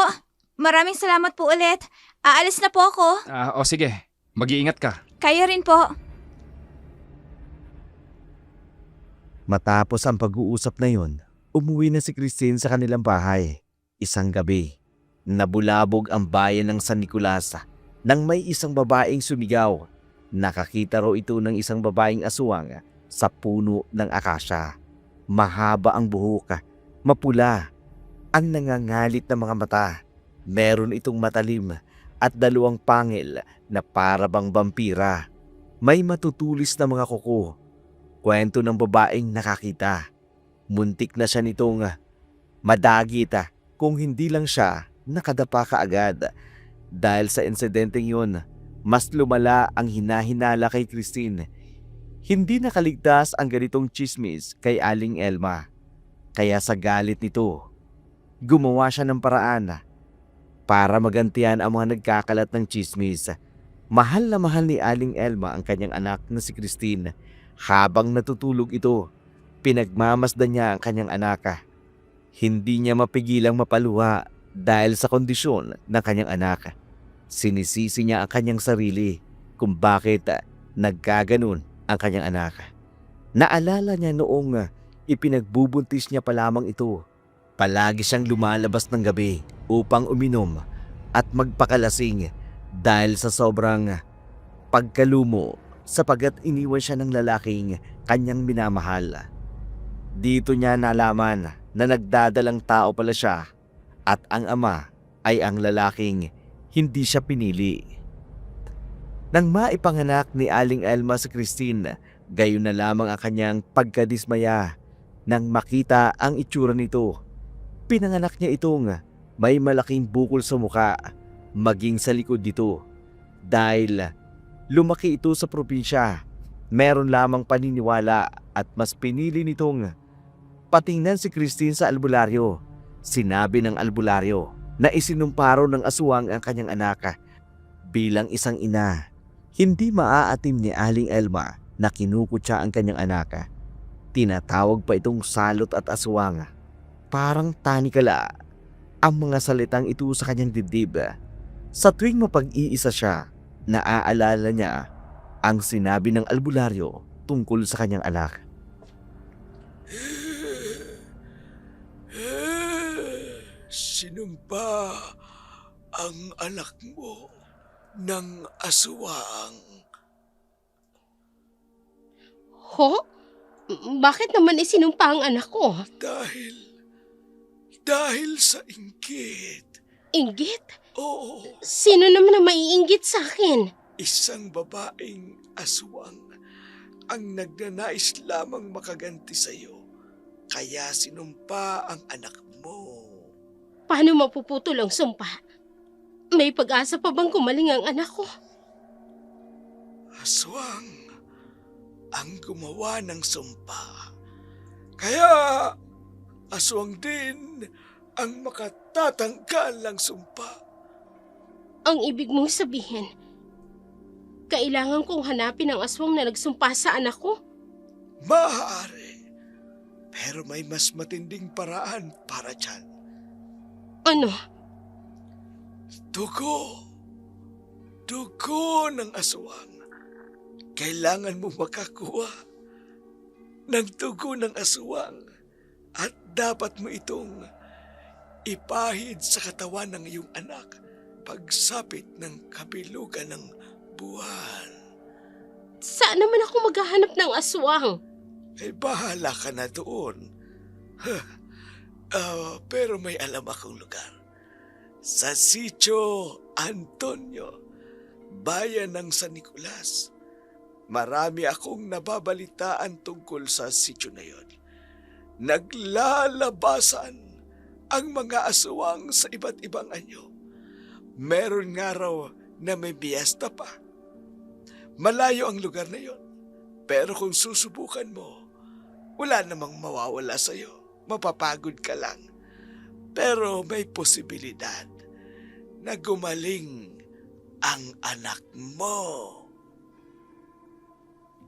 maraming salamat po ulit. Aalis na po ako. O sige, mag-iingat ka. Kayo rin po. Matapos ang pag-uusap na yon, umuwi na si Christine sa kanilang bahay. Isang gabi, nabulabog ang bayan ng San Nicolas nang may isang babaeng sumigaw. Nakakita raw ito ng isang babaeng aswang sa puno ng akasya. Mahaba ang buhok, mapula, ang nangangalit na mga mata. Meron itong matalim at dalawang pangil na para bang vampira. May matutulis na mga kuko. Kwento ng babaeng nakakita. Muntik na siya nitong madagit kung hindi lang siya nakadapa kaagad. Dahil sa insidenteng yun, mas lumala ang hinahinala kay Christine. Hindi nakaligtas ang ganitong chismis kay Aling Elma. Kaya sa galit nito, gumawa siya ng paraan para magantian ang mga nagkakalat ng chismis. Mahal na mahal ni Aling Elma ang kanyang anak na si Christine. Habang natutulog ito, pinagmamasdan niya ang kanyang anak. Hindi niya mapigilang mapaluha dahil sa kondisyon ng kanyang anak. Sinisisi niya ang kanyang sarili kung bakit nagkaganon ang kanyang anak. Naalala niya noong ipinagbubuntis niya pa lamang ito. Palagi siyang lumalabas ng gabi upang uminom at magpakalasing dahil sa sobrang pagkalumo sapagat iniwan siya ng lalaking kanyang minamahal. Dito niya nalaman na nagdadalang tao pala siya at ang ama ay ang lalaking hindi siya pinili. Nang maipanganak ni Aling Elma si Christine, gayon na lamang ang kanyang pagkadismaya nang makita ang itsura nito. Pinanganak niya itong may malaking bukol sa muka, maging sa likod dito. Dahil lumaki ito sa probinsya, meron lamang paniniwala at mas pinili nitong patingnan si Christine sa albularyo. Sinabi ng albularyo na isinumparo ng aswang ang kanyang anak. Bilang isang ina, hindi maaatim ni Aling Elma na kinukutya ang kanyang anak. Tinatawag pa itong salot at aswang. Parang tanikala ang mga salitang ito sa kanyang dibdib. Sa tuwing mapag-iisa siya, naaalala niya ang sinabi ng albularyo tungkol sa kanyang anak. Sinumpa ang anak mo ng aswang. Ho? Bakit naman isinumpa ang anak ko? Dahil sa inggit. Inggit? Oo, Sino naman ang maiinggit sa akin? isang babaeng aswang ang nagnanais lamang makaganti sa'yo. Kaya sinumpa ang anak mo. Paano mapuputol ang sumpa? May pag-asa pa bang gumaling ang anak ko? Aswang ang gumawa ng sumpa. Kaya aswang din ang makatatanggal ng sumpa. Ang ibig mong sabihin, kailangan kong hanapin ang aswang na nagsumpa sa anak ko? Maaari. Pero may mas matinding paraan para dyan. Ano? Dugo ng aswang. Kailangan mo makakuha ng dugo ng aswang at dapat mo itong ipahid sa katawan ng iyong anak pagsapit ng kabilugan ng buwan. Saan naman ako maghahanap ng aswang? Ay bahala ka na doon. Pero may alam akong lugar. Sa Sitio Antonio, bayan ng San Nicolas. Marami akong nababalitaan tungkol sa sitio na yon. Naglalabasan ang mga aswang sa iba't ibang anyo. Meron nga raw na may biyesta pa. Malayo ang lugar na yon. Pero kung susubukan mo, wala namang mawawala sa'yo. Mapapagod ka lang. Pero may posibilidad na gumaling ang anak mo.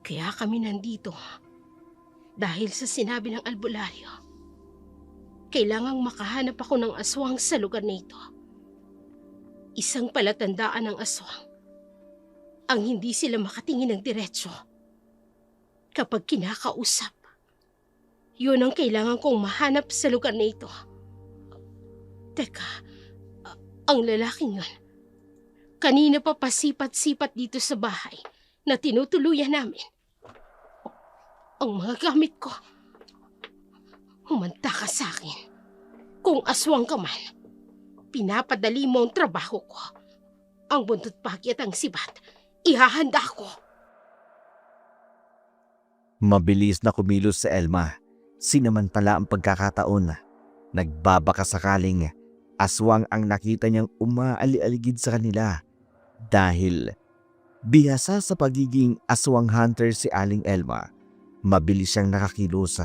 Kaya kami nandito dahil sa sinabi ng albularyo. Kailangang makahanap ako ng aswang sa lugar na ito. Isang palatandaan ng aswang ang hindi sila makatingin ng diretsyo kapag kinakausap. Yun ang kailangan kong mahanap sa lugar na ito. Teka, ang lalaking yun, kanina pa pasipat-sipat dito sa bahay na tinutuluyan namin. Ang mga gamit ko. Humanta ka sa akin. Kung aswang ka man, pinapadali mo ang trabaho ko. Ang buntot pagi at ang sibat, ihahanda ko. Mabilis na kumilos si Elma. Sinamantala ang pagkakataon. Nagbabaka sakaling aswang ang nakita niyang umaali-aligid sa kanila. Dahil bihasa sa pagiging aswang hunter si Aling Elma, mabilis siyang nakakilos.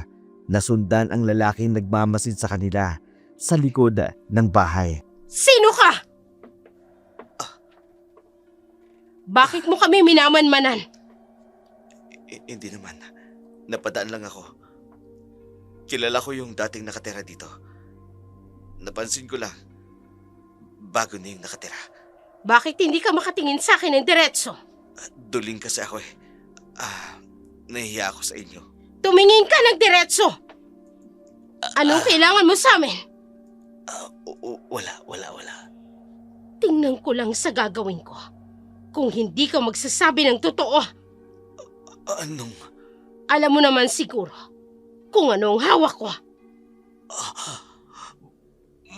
Nasundan ang lalaking nagmamasid sa kanila sa likod ng bahay. Sino ka? Bakit mo kami minamanmanan? Hindi naman. Napadaan lang ako. Kilala ko yung dating nakatira dito. Napansin ko lang, bago na yung nakatira. Bakit hindi ka makatingin sa akin ng diretso? Duling kasi ako eh. Nahihiya ako sa inyo. Tumingin ka ng diretso! Anong kailangan mo sa amin? Wala. Tingnan ko lang sa gagawin ko. Kung hindi ka magsasabi ng totoo, Anong? alam mo naman siguro kung ano ang hawak ko.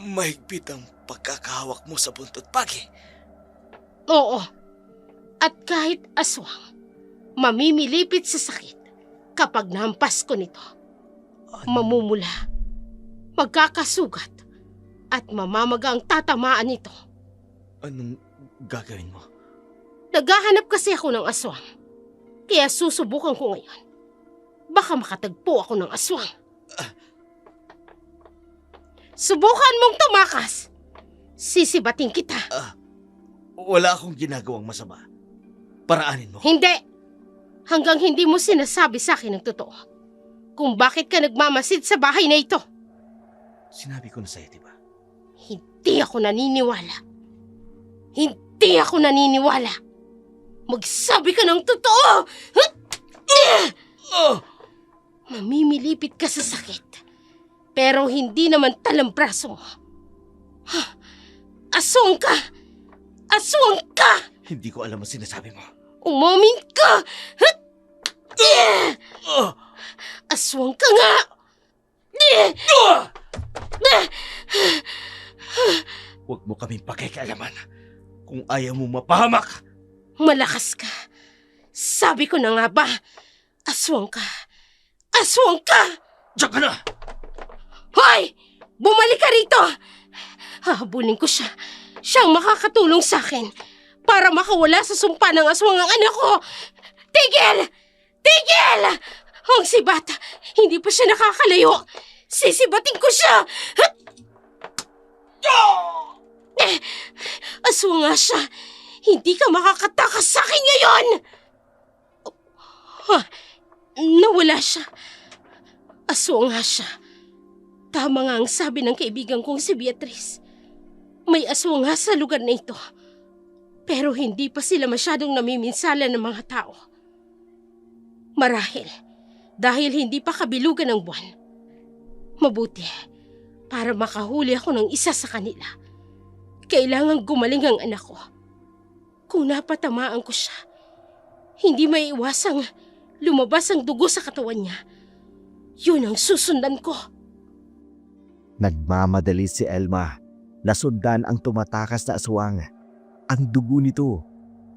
Mahigpit ang pagkakahawak mo sa buntot pagi. Oo. At kahit aswang, mamimilipit sa sakit kapag nahampas ko nito. Mamumula, magkakasugat, at mamamaga ang tatamaan nito. Anong gagawin mo? Naghahanap kasi ako ng aswang. Kaya susubukan ko ngayon. Baka makatagpo ako ng aswang. Subukan mong tumakas. Sisibating kita. Wala akong ginagawang masama. Paraanin mo. Hindi. Hanggang hindi mo sinasabi sa akin ng totoo. Kung bakit ka nagmamasid sa bahay na ito. Sinabi ko na sa'yo, diba? Hindi ako naniniwala. Hindi ako naniniwala. Magsabi ka ng totoo! Mamimilipit ka sa sakit. Pero hindi naman talambraso mo. Aswang ka! Aswang ka! Hindi ko alam ang sinasabi mo. Umamin ka! Aswang ka nga! Huwag mo kaming pakikialaman. Kung ayaw mo mapahamak. Malakas ka. Sabi ko na nga ba, aswang ka. Aswang ka! Diyan ka na! Hoy! Bumalik ka rito! Hahabulin ko siya. Siyang makakatulong sa akin para makawala sa sumpa ng aswang ang anak ko. Tigil! Tigil! Ang sibat, hindi pa siya nakakalayo. Sisibating ko siya. Aswang nga siya. Hindi ka makakatakas sa akin ngayon. Nawala siya. Aswang nga siya. Tama nga ang sabi ng kaibigan kong si Beatrice. May aswang nga sa lugar na ito. Pero hindi pa sila masyadong namiminsala ng mga tao. Marahil, dahil hindi pa kabilugan ng buwan. Mabuti, Para makahuli ako ng isa sa kanila, kailangan gumaling ang anak ko. Kung napatamaan ko siya, hindi maiiwasang lumabas ang dugo sa katawan niya. Yun ang susundan ko. Nagmamadali si Elma na sundan ang tumatakas na aswang. Ang dugo nito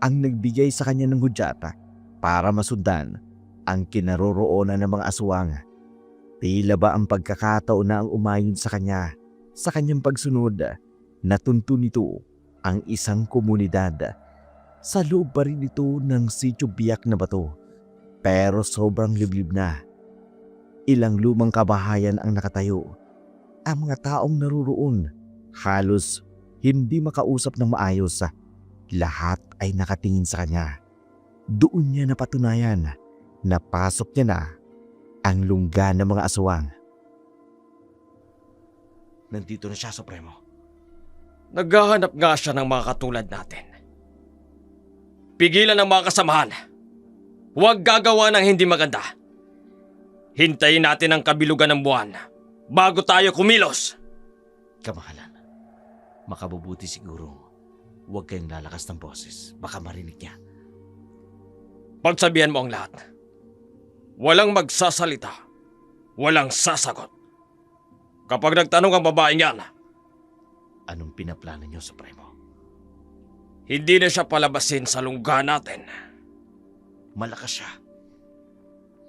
ang nagbigay sa kanya ng hudyata para masundan ang kinaroroonan ng mga aswang. Tila ba ang pagkakataon na ang umayon sa kanya sa kanyang pagsunod, natunto nito ang isang komunidad. Sa loob pa rin ito ng sityo biyak na bato, pero sobrang liblib na. Ilang lumang kabahayan ang nakatayo. Ang mga taong naruroon halos hindi makausap ng maayos. Lahat ay nakatingin sa kanya. Doon niya napatunayan na pasok niya na ang lungga ng mga aswang. Nandito na siya, Supremo. Naghahanap nga siya ng mga katulad natin. Pigilan ang mga kasamahan. Huwag gagawa ng hindi maganda. Hintayin natin ang kabilugan ng buwan bago tayo kumilos. Kamakalan, makabubuti siguro huwag kayong lalakas ng boses. Baka marinig niya. Pagsabihan mo ang lahat. Walang magsasalita. Walang sasagot. Kapag nagtanong ang babaeng yan, Anong pinaplano niyo, Supremo? hindi na siya palabasin sa lungga natin. Malakas siya.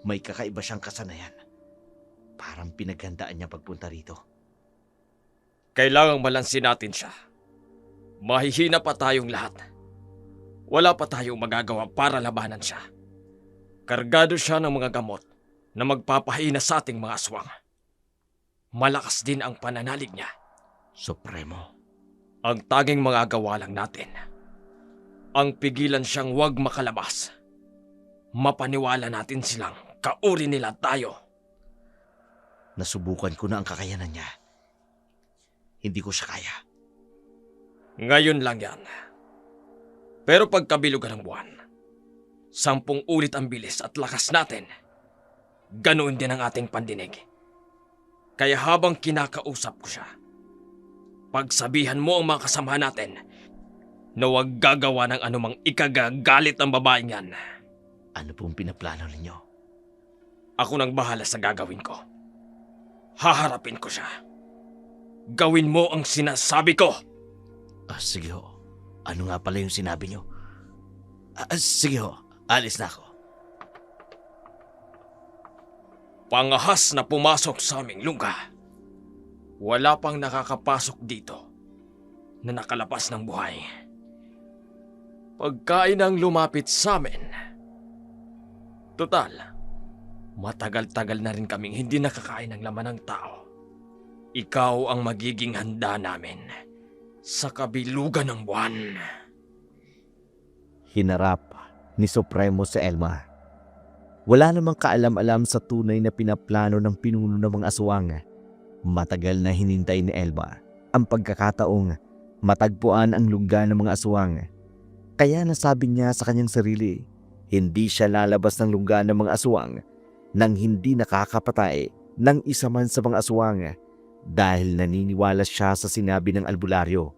May kakaiba siyang kasanayan. Parang pinaghandaan niya pagpunta rito. Kailangang balansin natin siya. Mahihina pa tayong lahat. Wala pa tayong magagawa para labanan siya. Kargado siya ng mga gamot na magpapahina sa ating mga aswang. Malakas din ang pananalig niya. Supremo, Ang tanging magagawa lang natin, ang pigilan siyang huwag makalabas. Mapaniwala natin silang kauri nila tayo. nasubukan ko na ang kakayanan niya. Hindi ko siya kaya. Ngayon lang yan. Pero pagkabilugan ng buwan, 10 ulit ang bilis at lakas natin. Ganoon din ang ating pandinig. Kaya habang kinakausap ko siya, pagsabihan mo ang mga kasama natin na huwag gagawa ng anumang ikagagalit ng babaeng yan. Ano pong pinaplano ninyo? Ako nang bahala sa gagawin ko. Haharapin ko siya. Gawin mo ang sinasabi ko. Sige ho. Ano nga pala yung sinabi niyo? Sige ho. Alis na ako. Pangahas na pumasok sa aming lungga. Wala pang nakakapasok dito na nakalapas ng buhay. Pagkain ang lumapit sa amin. Total, matagal-tagal na rin kaming hindi nakakain ng laman ng tao. Ikaw ang magiging handa namin sa kabilugan ng buwan. Hinarap ni Supremo si Elma. Wala namang kaalam-alam sa tunay na pinaplano ng pinuno ng mga aswang. Matagal na hinintay ni Elma ang pagkakataong matagpuan ang lungga ng mga aswang. Kaya nasabi niya sa kanyang sarili, hindi siya lalabas ng lungga ng mga aswang nang hindi nakakapatay ng isa man sa mga aswang dahil naniniwala siya sa sinabi ng albularyo.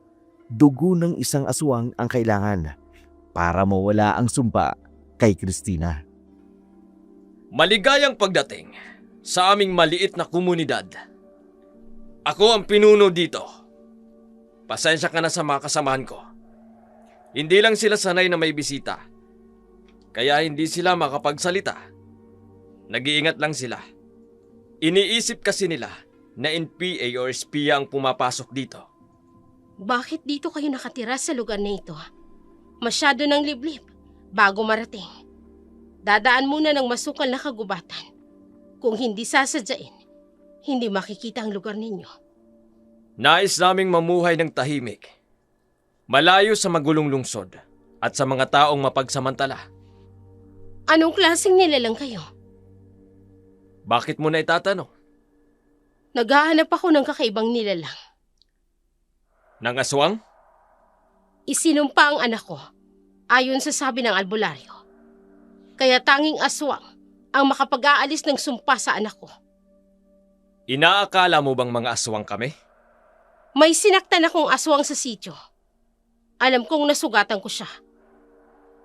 Dugo ng isang aswang ang kailangan para mawala ang sumpa kay Christina. Maligayang pagdating sa aming maliit na komunidad. Ako ang pinuno dito. Pasensya ka na sa mga kasamahan ko. Hindi lang sila sanay na may bisita. Kaya hindi sila makapagsalita. Nag-iingat lang sila. Iniisip kasi nila na NPA o espiya ang pumapasok dito. Bakit dito kayo nakatira sa lugar na ito? Masyado ng liblib bago marating. Dadaan muna ng masukal na kagubatan. Kung hindi sasadyain, hindi makikita ang lugar ninyo. Nais naming mamuhay ng tahimik. Malayo sa magulong lungsod at sa mga taong mapagsamantala. Anong klaseng nilalang kayo? Bakit mo na itatanong? Naghahanap ako ng kakaibang nilalang. Nang aswang? Isinumpa ang anak ko, ayon sa sabi ng albularyo. Kaya tanging aswang ang makapag-aalis ng sumpa sa anak ko. Inaakala mo bang mga aswang kami? May sinaktan akong aswang sa sityo. Alam kong nasugatan ko siya.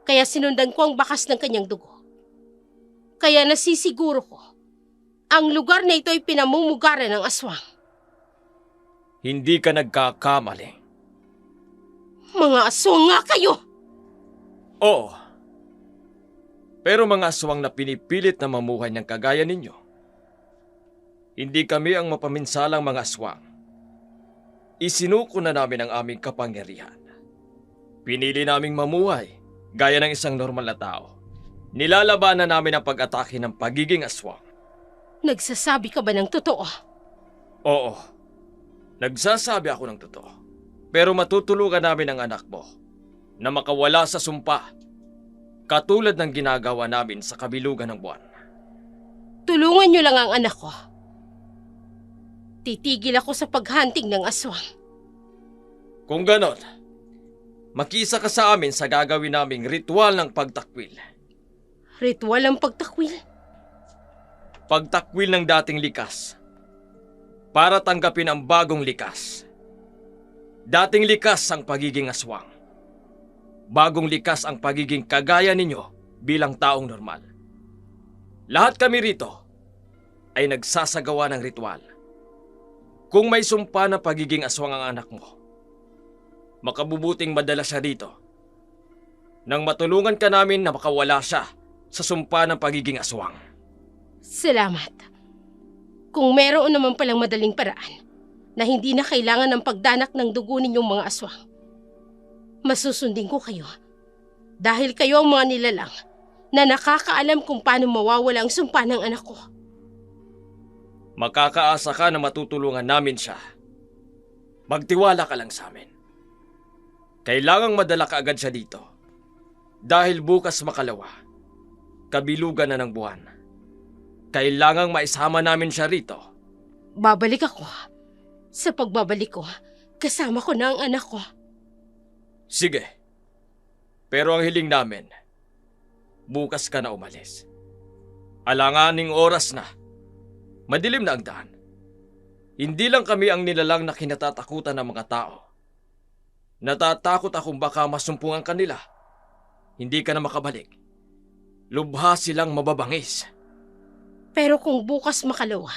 Kaya sinundan ko ang bakas ng kanyang dugo. Kaya nasisiguro ko, ang lugar na ito ay pinamumugaran ng aswang. Hindi ka nagkakamali. Mga aswang nga kayo! Oo. Pero mga aswang na pinipilit na mamuhay ng kagaya ninyo. Hindi kami ang mapaminsalang mga aswang. Isinuko na namin ang aming kapangyarihan. Pinili naming mamuhay gaya ng isang normal na tao. Nilalabanan namin ang pag-atake ng pagiging aswang. Nagsasabi ka ba ng totoo? Oo. Nagsasabi ako ng totoo. Pero matutulungan namin ang anak mo na makawala sa sumpa, katulad ng ginagawa namin sa kabilugan ng buwan. Tulungan niyo lang ang anak ko. Titigil ako sa paghunting ng aswang. Kung ganon, makisa ka sa amin sa gagawin naming ritual ng pagtakwil. Ritual ang pagtakwil. Pagtakwil ng dating likas para tanggapin ang bagong likas. Dating likas ang pagiging aswang. Bagong likas ang pagiging kagaya ninyo bilang taong normal. Lahat kami rito ay nagsasagawa ng ritual. Kung may sumpa na pagiging aswang ang anak mo, makabubuting madala siya dito nang matulungan ka namin na makawala siya sa sumpa ng pagiging aswang. Salamat. Kung meron naman palang madaling paraan na hindi na kailangan ng pagdanak ng dugo ninyong mga aswang, masusundin ko kayo dahil kayo ang mga nilalang na nakakaalam kung paano mawawala ang sumpa ng anak ko. Makakaasa ka na matutulungan namin siya. Magtiwala ka lang sa amin. Kailangang madala ka agad siya dito. Dahil bukas makalawa, kabilugan na ng buwan. Kailangang maisama namin siya rito. Babalik ako. Sa pagbabalik ko, kasama ko na ang anak ko. Sige. Pero ang hiling namin, bukas ka na umalis. Alanganing oras na. Madilim na ang daan. Hindi lang kami ang nilalang na kinatatakutan ng mga tao. Natatakot akong baka masumpungan kanila. Hindi ka na makabalik. Lubha silang mababangis. Pero kung bukas makalawa,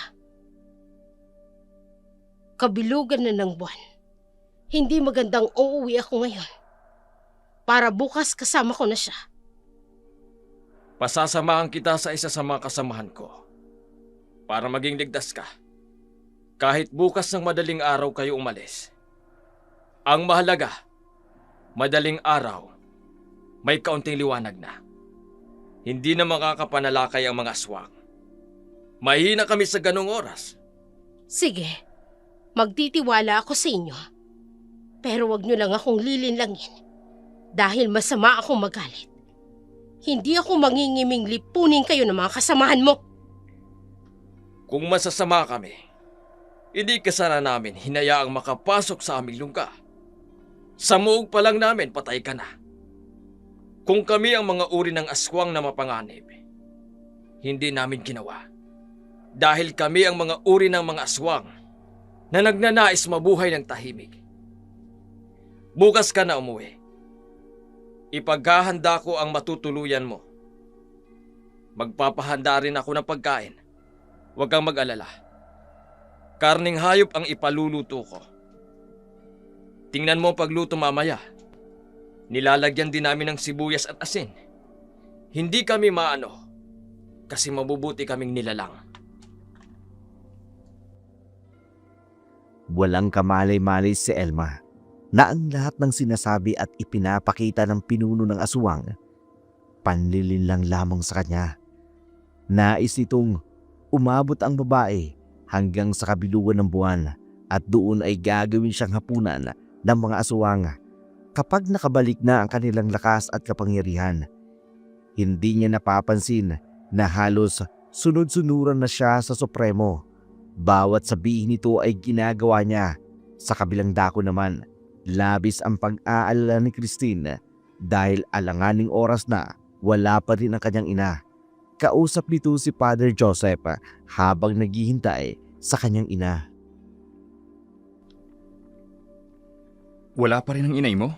kabilugan na ng buwan, hindi magandang uuwi ako ngayon. Para bukas kasama ko na siya. Pasasamahan kita sa isa sa mga kasamahan ko. Para maging ligtas ka. Kahit bukas ng madaling araw kayo umalis. Ang mahalaga, madaling araw, may kaunting liwanag na. Hindi na makakapanalakay ang mga aswang. Mahina kami sa ganong oras. Sige, magtitiwala ako sa inyo. Pero wag niyo lang akong lilinlangin. Dahil masama akong magalit. Hindi ako mangingiming lipunin kayo ng mga kasamahan mo. Kung masasama kami, hindi ka sana namin hinayaang makapasok sa aming lungga. Sa muog pa lang namin, patay ka na. Kung kami ang mga uri ng aswang na mapanganib, hindi namin ginawa. Dahil kami ang mga uri ng mga aswang na nagnanais mabuhay ng tahimik. Bukas ka na umuwi. Ipaghahanda ko ang matutuluyan mo. Magpapahanda rin ako ng pagkain. Huwag kang mag-alala. Karning hayop ang ipaluluto ko. Tingnan mo ang pagluto mamaya. Nilalagyan din namin ng sibuyas at asin. Hindi kami maano kasi mabubuti kaming nilalang. Walang kamalay-malay si Elma na ang lahat ng sinasabi at ipinapakita ng pinuno ng aswang, panlilinlang lamang sa kanya. Nais nitong umabot ang babae hanggang sa kabilugan ng buwan at doon ay gagawin siyang hapunan ng mga aswang kapag nakabalik na ang kanilang lakas at kapangyarihan. Hindi niya napapansin na halos sunod-sunuran na siya sa Supremo. Bawat sabihin nito ay ginagawa niya. Sa kabilang dako naman, labis ang pag-aalala ni Christine dahil alanganing oras na wala pa rin ang kanyang ina. Kausap nito si Father Joseph habang naghihintay sa kanyang ina. Wala pa rin ang inay mo?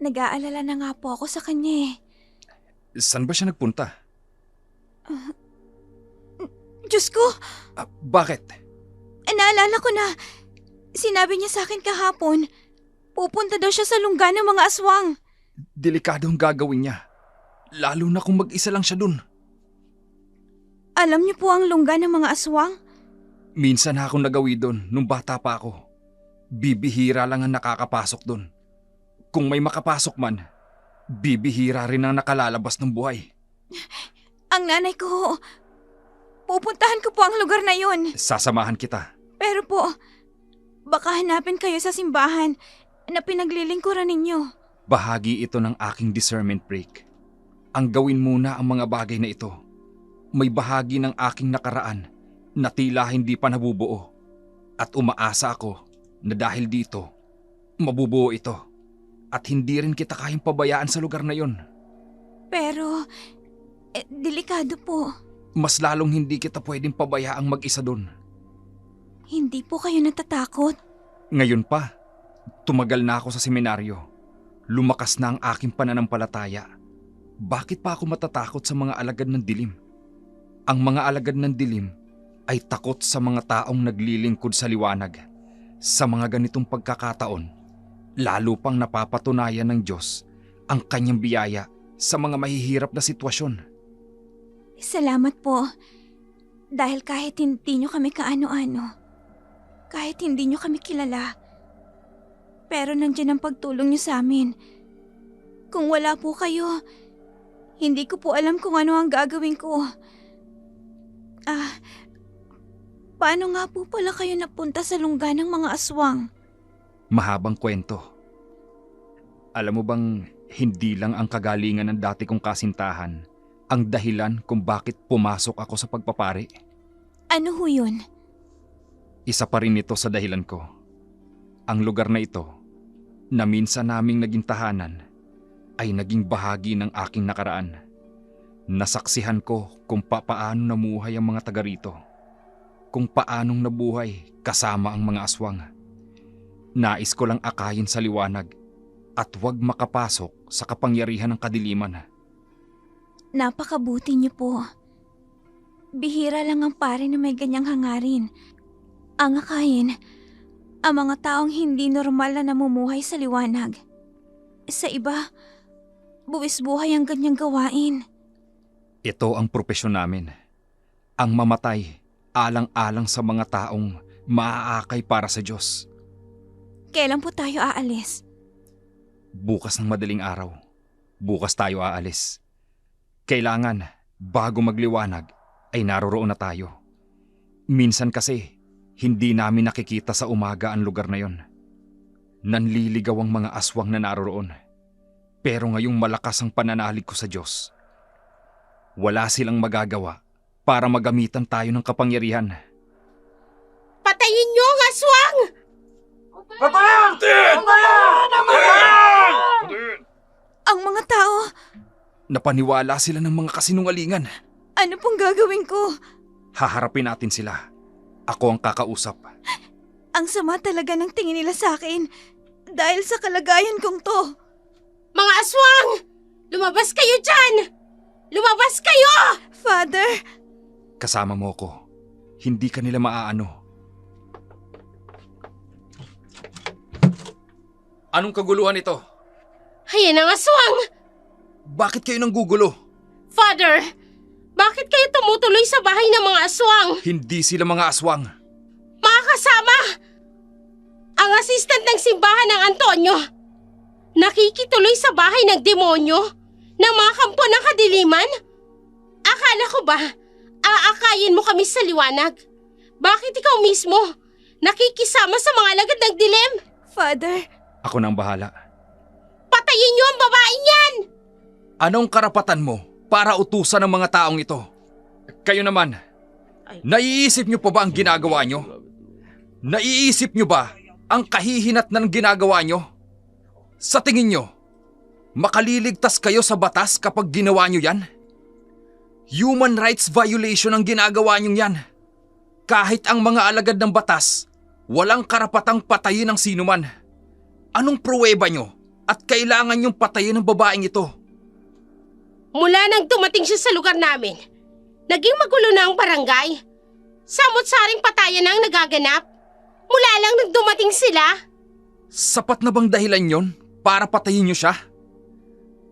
Nag-aalala na nga po ako sa kanya eh. Saan ba siya nagpunta? Diyos ko, Bakit? naalala ko na. Sinabi niya sa akin kahapon, pupunta daw siya sa lungga ng mga aswang. Delikado ang gagawin niya. Lalo na kung mag-isa lang siya dun. Alam niyo po ang lungga ng mga aswang? Minsan na akong nagawi dun nung bata pa ako. Bibihira lang ang nakakapasok dun. Kung may makapasok man, bibihira rin ang nakalalabas ng buhay. Ang nanay ko, pupuntahan ko po ang lugar na yun. Sasamahan kita. Pero po, baka hanapin kayo sa simbahan na pinaglilingkuran ninyo. Bahagi ito ng aking discernment break. Ang gawin muna ang mga bagay na ito. May bahagi ng aking nakaraan na tila hindi pa nabubuo. At umaasa ako na dahil dito, mabubuo ito. At hindi rin kita kayang pabayaan sa lugar na yon. Pero, delikado po. Mas lalong hindi kita pwedeng pabayaang mag-isa doon. Hindi po kayo natatakot? Ngayon pa, tumagal na ako sa seminaryo. Lumakas na ang aking pananampalataya. Bakit pa ako matatakot sa mga alagad ng dilim? Ang mga alagad ng dilim ay takot sa mga taong naglilingkod sa liwanag. Sa mga ganitong pagkakataon, lalo pang napapatunayan ng Diyos ang kanyang biyaya sa mga mahihirap na sitwasyon. Salamat po. Dahil kahit hindi nyo kami kaano-ano, kahit hindi nyo kami kilala, pero nandiyan ang pagtulong nyo sa amin. Kung wala po kayo, hindi ko po alam kung ano ang gagawin ko. Paano nga po pala kayo napunta sa lungga ng mga aswang? Mahabang kwento. Alam mo bang hindi lang ang kagalingan ng dati kong kasintahan ang dahilan kung bakit pumasok ako sa pagpapari? Ano ho yun? Isa pa rin ito sa dahilan ko. Ang lugar na ito, na minsan naming naging tahanan, ay naging bahagi ng aking nakaraan. Nasaksihan ko kung paano namuhay ang mga taga rito. Kung paanong nabuhay kasama ang mga aswang. Nais ko lang akayin sa liwanag at huwag makapasok sa kapangyarihan ng kadiliman. Napakabuti niyo po. Bihira lang ang pare na may ganyang hangarin. Ang akayin, ang mga taong hindi normal na namumuhay sa liwanag. Sa iba, buwis buhay ang ganyang gawain. Ito ang propesyon namin. Ang mamatay alang-alang sa mga taong maaakay para sa Diyos. Kailan po tayo aalis? Bukas ng madaling araw. Bukas tayo aalis. Kailangan, bago magliwanag, ay naroroon na tayo. Minsan kasi, hindi namin nakikita sa umaga ang lugar na yon. Nanliligaw ang mga aswang na naroroon. Pero ngayong malakas ang pananalig ko sa Diyos, wala silang magagawa para magamitan tayo ng kapangyarihan. Patayin niyo ang aswang! Ang mga tao, Napaniwala sila ng mga kasinungalingan. ano pong gagawin ko? Haharapin natin sila. Ako ang kakausap. Ang sama talaga ng tingin nila sa akin dahil sa kalagayan kong to. Mga aswang! Lumabas kayo dyan! Lumabas kayo! Father, Kasama mo ko. Hindi ka nila maaano. Anong kaguluhan ito? Ayan ang aswang! Bakit kayo nanggugulo? Father, bakit kayo tumutuloy sa bahay ng mga aswang? Hindi sila mga aswang. Mga kasama! Ang assistant ng simbahan ng Antonio, nakikituloy sa bahay ng demonyo ng mga kampo ng kadiliman? Akala ko ba, aakayin mo kami sa liwanag? Bakit ikaw mismo nakikisama sa mga alagad ng dilim? Father, Ako nang bahala. Patayin niyo ang babaeng yan! Anong karapatan mo para utusan ng mga taong ito? Kayo naman, naiisip niyo pa ba ang ginagawa niyo? Naiisip niyo ba ang kahihinat ng ginagawa niyo? Sa tingin niyo, makaliligtas kayo sa batas kapag ginawa niyo yan? Human rights violation ang ginagawa niyo yan. Kahit ang mga alagad ng batas, walang karapatang patayin ang sinuman. Anong pruweba nyo at kailangan nyong patayin ang babaeng ito? Mula nang dumating siya sa lugar namin, naging magulo na ang barangay. Samot-saring patayan ang nagaganap. Mula lang nang dumating sila. Sapat na bang dahilan yon para patayin nyo siya?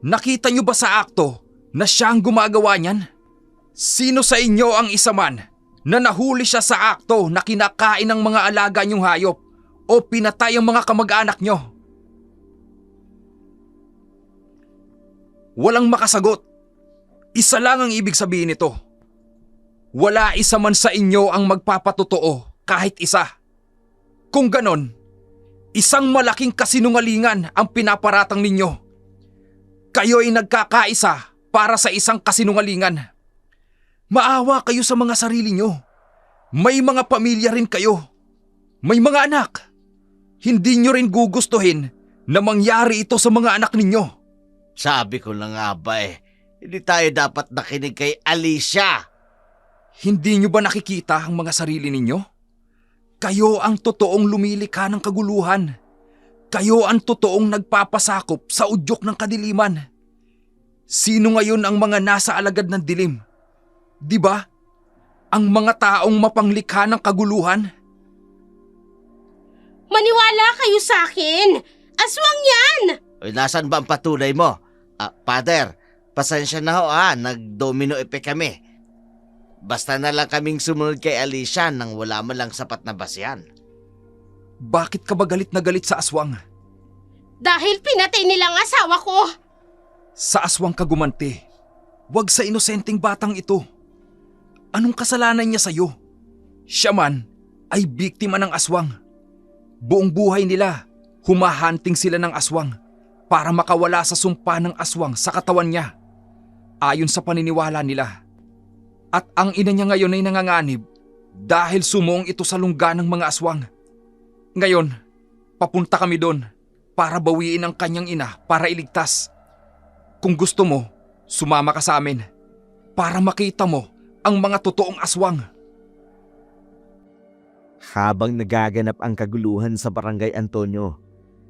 Nakita nyo ba sa akto na siya ang gumagawa niyan? Sino sa inyo ang isa man na nahuli siya sa akto na kinakain ng mga alaga niyong hayop o pinatay ang mga kamag-anak nyo? Walang makasagot. Isa lang ang ibig sabihin nito. Wala isa man sa inyo ang magpapatotoo kahit isa. Kung ganon, isang malaking kasinungalingan ang pinaparatang ninyo. Kayo ay nagkakaisa para sa isang kasinungalingan. Maawa kayo sa mga sarili nyo. May mga pamilya rin kayo. May mga anak. Hindi nyo rin gugustuhin na mangyari ito sa mga anak ninyo. Sabi ko na nga ba hindi tayo dapat nakinig kay Alicia. Hindi nyo ba nakikita ang mga sarili ninyo? Kayo ang totoong lumilikha ng kaguluhan. Kayo ang totoong nagpapasakop sa udyok ng kadiliman. Sino ngayon ang mga nasa alagad ng dilim? Di ba? Ang mga taong mapanglikha ng kaguluhan? Maniwala kayo sa akin! Aswang yan! Oy, nasan ba ang patunay mo? Father, pasensya na ho nag-domino effect kami. Basta na lang kaming sumunod kay Alicia nang wala man lang sapat na basihan. Bakit ka ba galit na galit sa aswang? Dahil pinatay nilang asawa ko! Sa aswang ka gumanti. Huwag sa inosenteng batang ito. Anong kasalanan niya sa'yo? Siya man ay biktima ng aswang. Buong buhay nila, humahunting sila ng aswang para makawala sa sumpa ng aswang sa katawan niya. Ayon sa paniniwala nila. At ang ina niya ngayon ay nanganganib dahil sumuong ito sa lungga ng mga aswang. Ngayon, papunta kami doon para bawiin ang kanyang ina para iligtas. Kung gusto mo, sumama ka sa amin para makita mo ang mga totoong aswang. Habang nagaganap ang kaguluhan sa Barangay Antonio,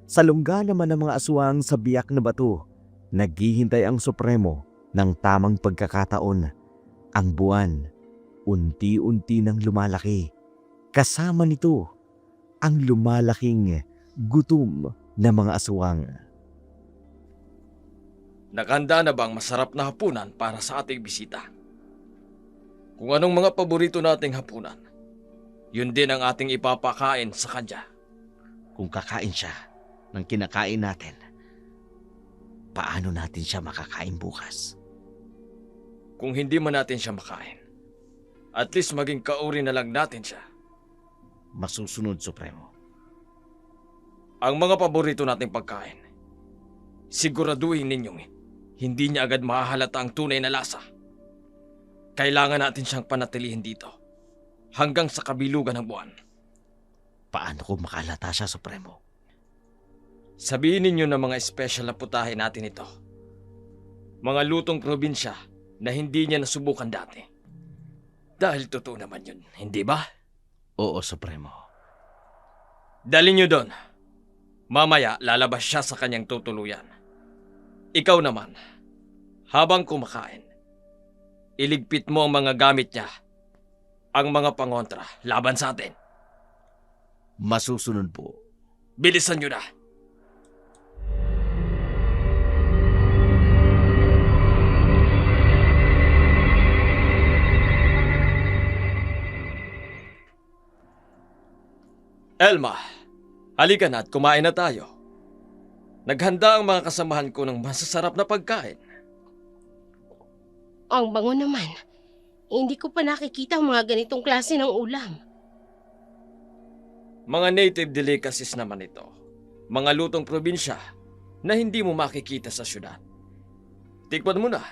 sa lungga naman ng mga aswang sa biyak na bato, naghihintay ang Supremo ng tamang pagkakataon. Ang buwan, unti-unti nang lumalaki. Kasama nito, ang lumalaking gutom na mga aswang. Nakahanda na ba ang masarap na hapunan para sa ating bisita? Kung anong mga paborito nating hapunan, yun din ang ating ipapakain sa kanya. Kung kakain siya ng kinakain natin, paano natin siya makakain bukas? Kung hindi man natin siya makain, at least maging kauri na lang natin siya. Masusunod, Supremo. Ang mga paborito nating pagkain, siguraduhin ninyong hindi niya agad mahahalata ang tunay na lasa. Kailangan natin siyang panatilihin dito hanggang sa kabilugan ng buwan. Paano kung makalata siya, Supremo? Sabihin ninyo na mga espesyal na putahe natin ito. Mga lutong probinsya na hindi niya nasubukan dati. Dahil totoo naman yun, hindi ba? Oo, Supremo. Dalhin niyo doon. Mamaya lalabas siya sa kanyang tutuluyan. Ikaw naman, habang kumakain, iligpit mo ang mga gamit niya, ang mga pangontra laban sa atin. Masusunod po. Bilisan niyo na. Elma, halika na at kumain na tayo. Naghanda ang mga kasamahan ko ng masasarap na pagkain. Ang bango naman. Hindi ko pa nakikita ang mga ganitong klase ng ulam. Mga native delicacies naman ito. Mga lutong probinsya na hindi mo makikita sa syudad. Tikman mo na.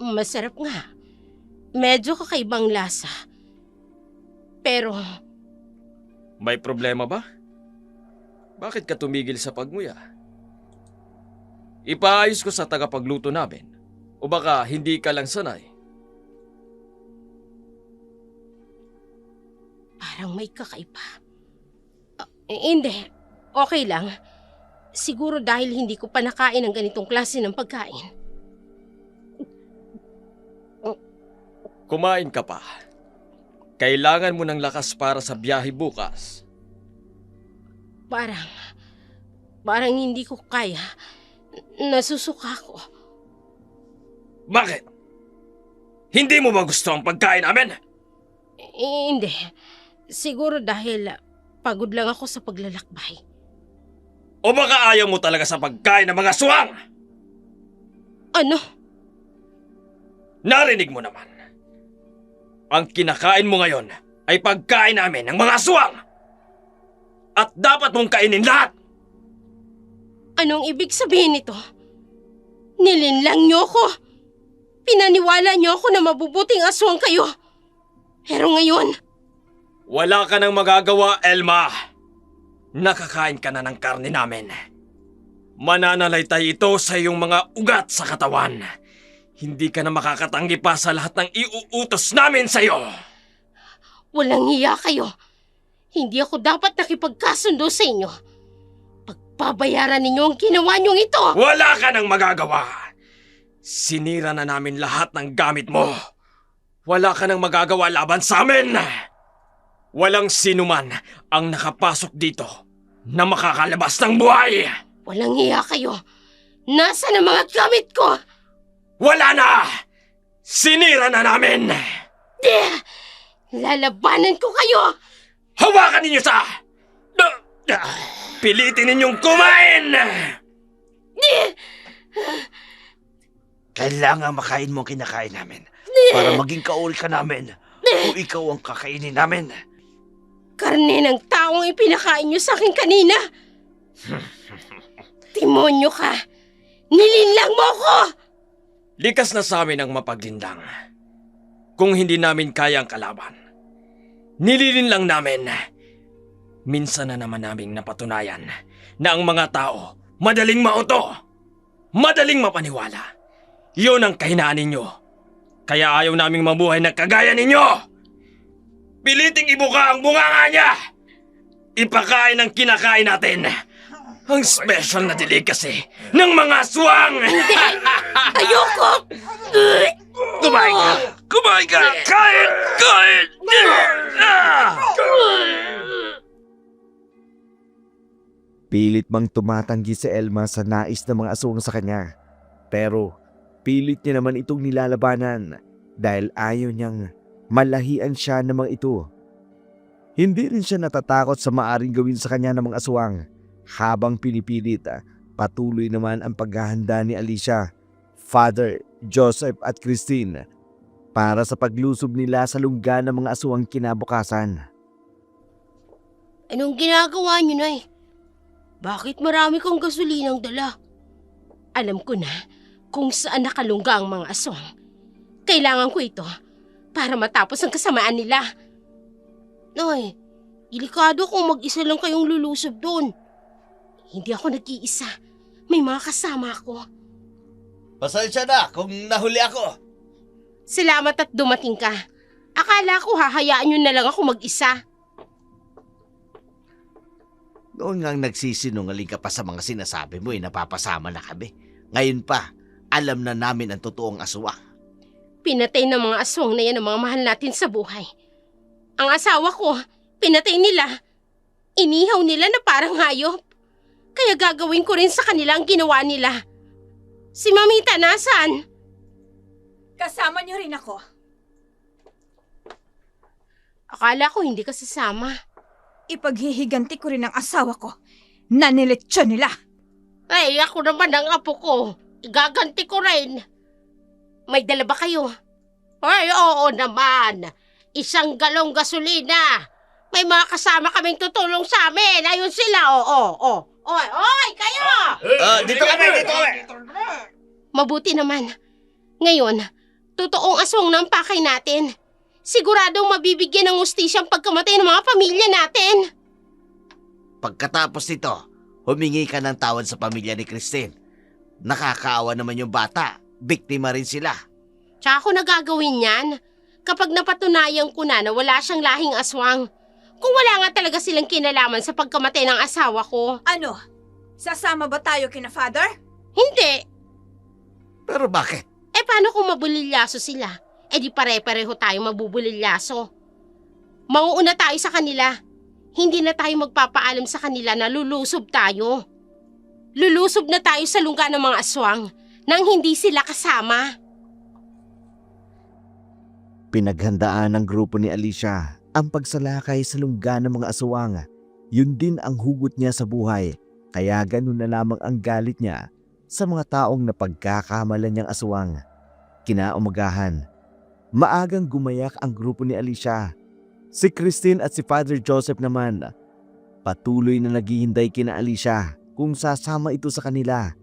Masarap nga. Medyo kakaibang lasa. Pero, May problema ba? Bakit ka tumigil sa pagmuya? Ipaayos ko sa tagapagluto namin O baka hindi ka lang sanay? Parang may kakaiba. Hindi. Okay lang. Siguro dahil hindi ko pa nakain ng ganitong klase ng pagkain. Kumain ka pa. Kailangan mo ng lakas para sa biyahe bukas. Parang hindi ko kaya. Nasusuka ko. Bakit? Hindi mo ba gusto ang pagkain namin? Hindi. Siguro dahil pagod lang ako sa paglalakbay. O baka ayaw mo talaga sa pagkain ng mga aswang? Ano? Narinig mo naman. Ang kinakain mo ngayon ay pagkain namin ng mga aswang. At dapat mong kainin lahat. Anong ibig sabihin nito? Nilinlang niyo ko. Pinaniwala niyo ako na mabubuting aswang kayo. Pero ngayon, Wala ka nang magagawa, Elma. Nakakain ka na ng karne namin. Mananalaytay ito sa iyong mga ugat sa katawan. Hindi ka na makakatanggi pa sa lahat ng iuutos namin sa iyo. walang hiya kayo. Hindi ako dapat nakipagkasundo sa inyo. Pagbabayaran ninyo ang ginawa niyong ito. Wala ka nang magagawa. Sinira na namin lahat ng gamit mo. Wala ka nang magagawa laban sa amin. Walang sinuman ang nakapasok dito na makakalabas ng buhay. Walang hiya kayo. Nasaan ang mga gamit ko? Wala na! Sinira na namin! Lalabanan ko kayo! Hawakan ninyo sa... Pilitin ninyong kumain! Kailangan makain mo ang kinakain namin para maging kaul ka namin o ikaw ang kakainin namin. Karne ng taong ipinakain niyo sa akin kanina. Timonyo ka! Nilinlang mo ko! Likas na sa amin ang mapaglindang. Kung hindi namin kaya ang kalaban, nililin lang namin. Minsan na naman naming napatunayan na ang mga tao madaling mauto, madaling mapaniwala. Yun ang kahinaan ninyo. Kaya ayaw naming mabuhay na kagaya ninyo. Piliting ibuka ang bunganga niya. Ipakain ang kinakain natin. Ang special na delicacy ng mga aswang! Ayoko! Kumain ka! Kumain ka! Kain! Kain! Pilit mang tumatanggi si Elma sa nais ng mga aswang sa kanya. Pero pilit niya naman itong nilalabanan dahil ayaw niyang malahian siya ng mga ito. Hindi rin siya natatakot sa maaring gawin sa kanya ng mga aswang. Habang pinipilit, patuloy naman ang paghahanda ni Alicia, Father, Joseph at Christine para sa paglusob nila sa lungga ng mga aswang kinabukasan. Anong ginagawa niyo, Nay? Bakit marami kang gasolinang dala? Alam ko na kung saan nakalungga ang mga aswang. Kailangan ko ito para matapos ang kasamaan nila. Nay, delikado kung mag-isa lang kayong lulusob doon. Hindi ako nag-iisa. May mga kasama ako. Pasensya na kung nahuli ako. Salamat at dumating ka. Akala ko hahayaan nyo na lang ako mag-isa. Noon ngang nagsisinungaling ka pa sa mga sinasabi mo napapasama na kami. Ngayon pa, alam na namin ang totoong aswang. Pinatay ng mga aswang na yan ang mga mahal natin sa buhay. Ang asawa ko, pinatay nila. Inihaw nila na parang hayop. Kaya gagawin ko rin sa kanila ang ginawa nila. Si Mamita nasaan? Kasama niyo rin ako. Akala ko hindi ka sasama. Ipaghihiganti ko rin ang asawa ko. Nanilitsyon nila. Ay, ako naman ang apo ko. Igaganti ko rin. May dala ba kayo? Ay, oo naman. 1 galong gasolina. May mga kasama kaming tutulong sa amin. Ayun sila, oo. Oy, kayo! Dito kami! Mabuti naman. Ngayon, totoong aswang ng pakay natin. Siguradong mabibigyan ng ustisya ang pagkamatay ng mga pamilya natin. Pagkatapos nito, humingi ka ng tawad sa pamilya ni Christine. Nakakaawa naman yung bata. biktima rin sila. Tsaka ako nagagawin yan kapag napatunayan ko na wala siyang lahing aswang. Kung wala nga talaga silang kinalaman sa pagkamatay ng asawa ko. Ano? Sasama ba tayo kina Father? Hindi. Pero bakit? Paano kung mabulilyaso sila? Di pare-pareho tayo mabubulilyaso. Mauuna tayo sa kanila. Hindi na tayo magpapaalam sa kanila na lulusob tayo. Lulusob na tayo sa lungga ng mga aswang nang hindi sila kasama. Pinaghandaan ng grupo ni Alicia ang pagsalakay sa lungga ng mga aswang. Yun din ang hugot niya sa buhay, kaya ganun na lamang ang galit niya sa mga taong napagkakamalan niyang aswang. Kinaumagahan, maagang gumayak ang grupo ni Alicia. Si Christine at si Father Joseph naman, patuloy na naghihintay kina Alicia kung sasama ito sa kanila.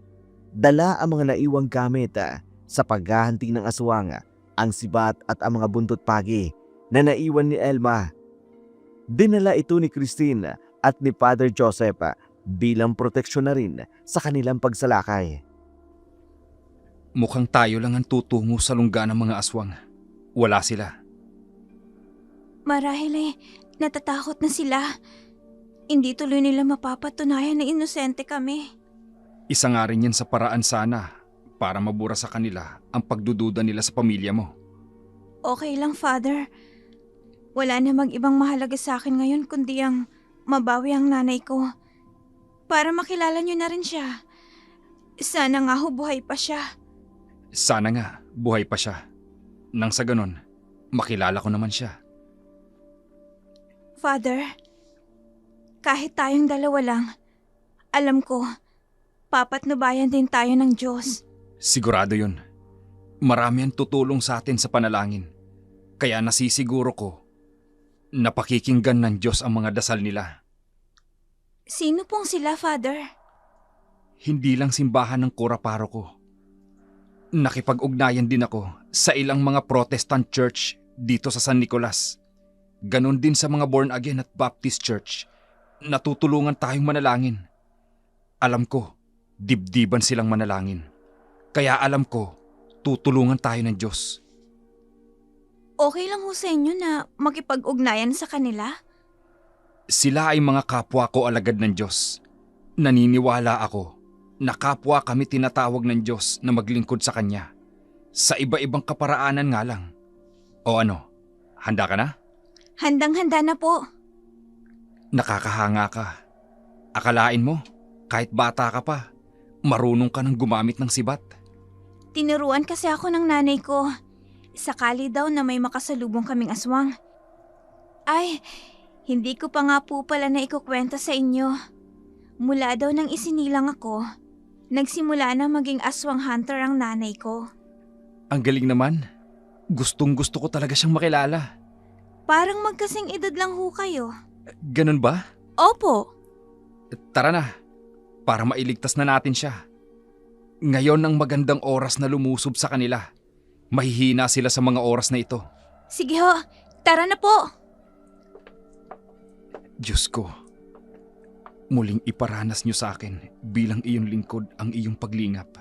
Dala ang mga naiwang gamit sa paghahunting ng aswang, ang sibat at ang mga buntot pagi na naiwan ni Elma. Dinala ito ni Christine at ni Father Joseph bilang proteksyon na rin sa kanilang pagsalakay. Mukhang tayo lang ang tutungo sa lungga ng mga aswang. Wala sila. Marahil natatakot na sila. Hindi tuloy nila mapapatunayan na inosente kami. Isa nga rin yan sa paraan sana para mabura sa kanila ang pagdududa nila sa pamilya mo. Okay lang, Father. Wala namang ibang mahalaga sa akin ngayon kundi ang mabawi ang nanay ko. Para makilala niyo na rin siya. Sana nga buhay pa siya. Sana nga buhay pa siya. Nang sa ganon, makilala ko naman siya. Father, kahit tayong dalawa lang, alam ko, papatnubayan din tayo ng Diyos. Sigurado yun. Marami ang tutulong sa atin sa panalangin. Kaya nasisiguro ko na pakikinggan ng Diyos ang mga dasal nila. Sino pong sila, Father? Hindi lang simbahan ng Kuraparo ko. Nakipag-ugnayan din ako sa ilang mga Protestant church dito sa San Nicolas. Ganon din sa mga born again at Baptist church. Natutulungan tayong manalangin. Alam ko, dibdiban silang manalangin. Kaya alam ko, tutulungan tayo ng Diyos. Okay lang ho sa inyo na makipag-ugnayan sa kanila? Sila ay mga kapwa ko alagad ng Diyos. Naniniwala ako na kapwa kami tinatawag ng Diyos na maglingkod sa Kanya. Sa iba-ibang kaparaanan nga lang. O ano, handa ka na? Handang-handa na po. Nakakahanga ka. Akalain mo, kahit bata ka pa, marunong ka nang gumamit ng sibat. Tinuruan kasi ako ng nanay ko. Sakali daw na may makasalubong kaming aswang. Ay, hindi ko pa nga po pala na ikukwenta sa inyo. Mula daw nang isinilang ako, nagsimula na maging aswang hunter ang nanay ko. Ang galing naman. Gustong-gusto ko talaga siyang makilala. Parang magkasing edad lang ho kayo. Ganun ba? Opo. Tara na, para mailigtas na natin siya. Ngayon ang magandang oras na lumusob sa kanila. Mahihina sila sa mga oras na ito. Sige ho, tara na po. Diyos ko, muling iparanas niyo sa akin bilang iyong lingkod ang iyong paglingap.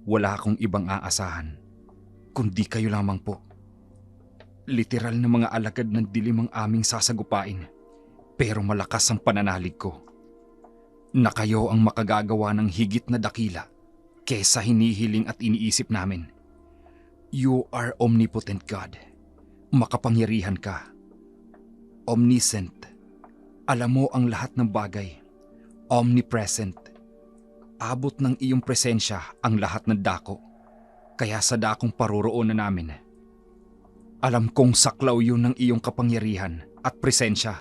Wala akong ibang aasahan, kundi kayo lamang po. Literal na mga alagad ng dilim ang aming sasagupain, pero malakas ang pananalig ko. Na kayo ang makagagawa ng higit na dakila kesa hinihiling at iniisip namin. You are omnipotent God. Makapangyarihan ka. Omniscient. Alam mo ang lahat ng bagay. Omnipresent. Abot ng iyong presensya ang lahat ng dako. Kaya sa dakong paruroonan namin, alam kong saklaw yun ng iyong kapangyarihan at presensya.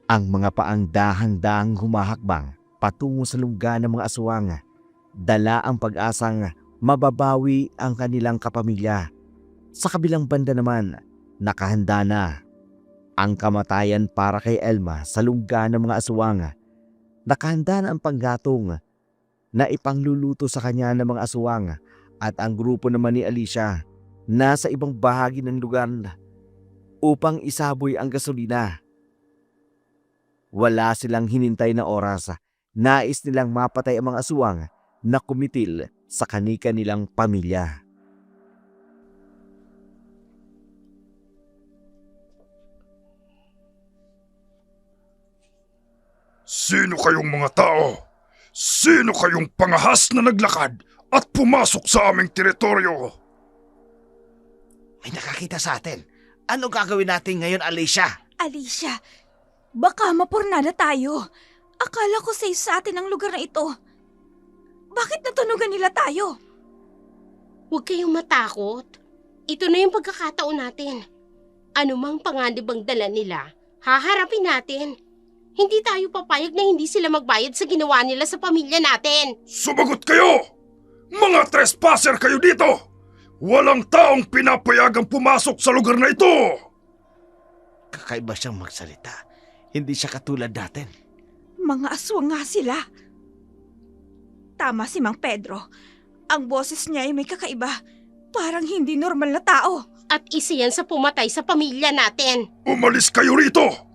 Ang mga paang dahang-dahang humahakbang patungo sa lungga ng mga aswang, dala ang pag-asang mababawi ang kanilang kapamilya. Sa kabilang banda naman, nakahanda na ang kamatayan para kay Elma sa lungga ng mga aswang. Nakahanda na ang panggatong na ipangluluto sa kanya ng mga aswang, at ang grupo naman ni Alicia nasa ibang bahagi ng lugar upang isaboy ang gasolina. Wala silang hinintay na oras. Nais nilang mapatay ang mga aswang na kumitil sa kani-kanilang pamilya. Sino kayong mga tao? Sino kayong pangahas na naglakad at pumasok sa aming teritoryo? May nakakita sa atin. Ano gagawin natin ngayon, Alicia? Alicia, baka mapurnada tayo. Akala ko safe sa atin ang lugar na ito. Bakit natunugan nila tayo? Huwag kayong matakot. Ito na yung pagkakataon natin. Ano mang panganib ang dala nila, haharapin natin. Hindi tayo papayag na hindi sila magbayad sa ginawa nila sa pamilya natin. Sumagot kayo! Mga trespasser kayo dito! Walang taong pinapayagang pumasok sa lugar na ito! Kakaiba siyang magsalita. Hindi siya katulad natin. Mga aswang nga sila. Tama si Mang Pedro. Ang boses niya ay may kakaiba. Parang hindi normal na tao. At isa yan sa pumatay sa pamilya natin. Umalis kayo rito!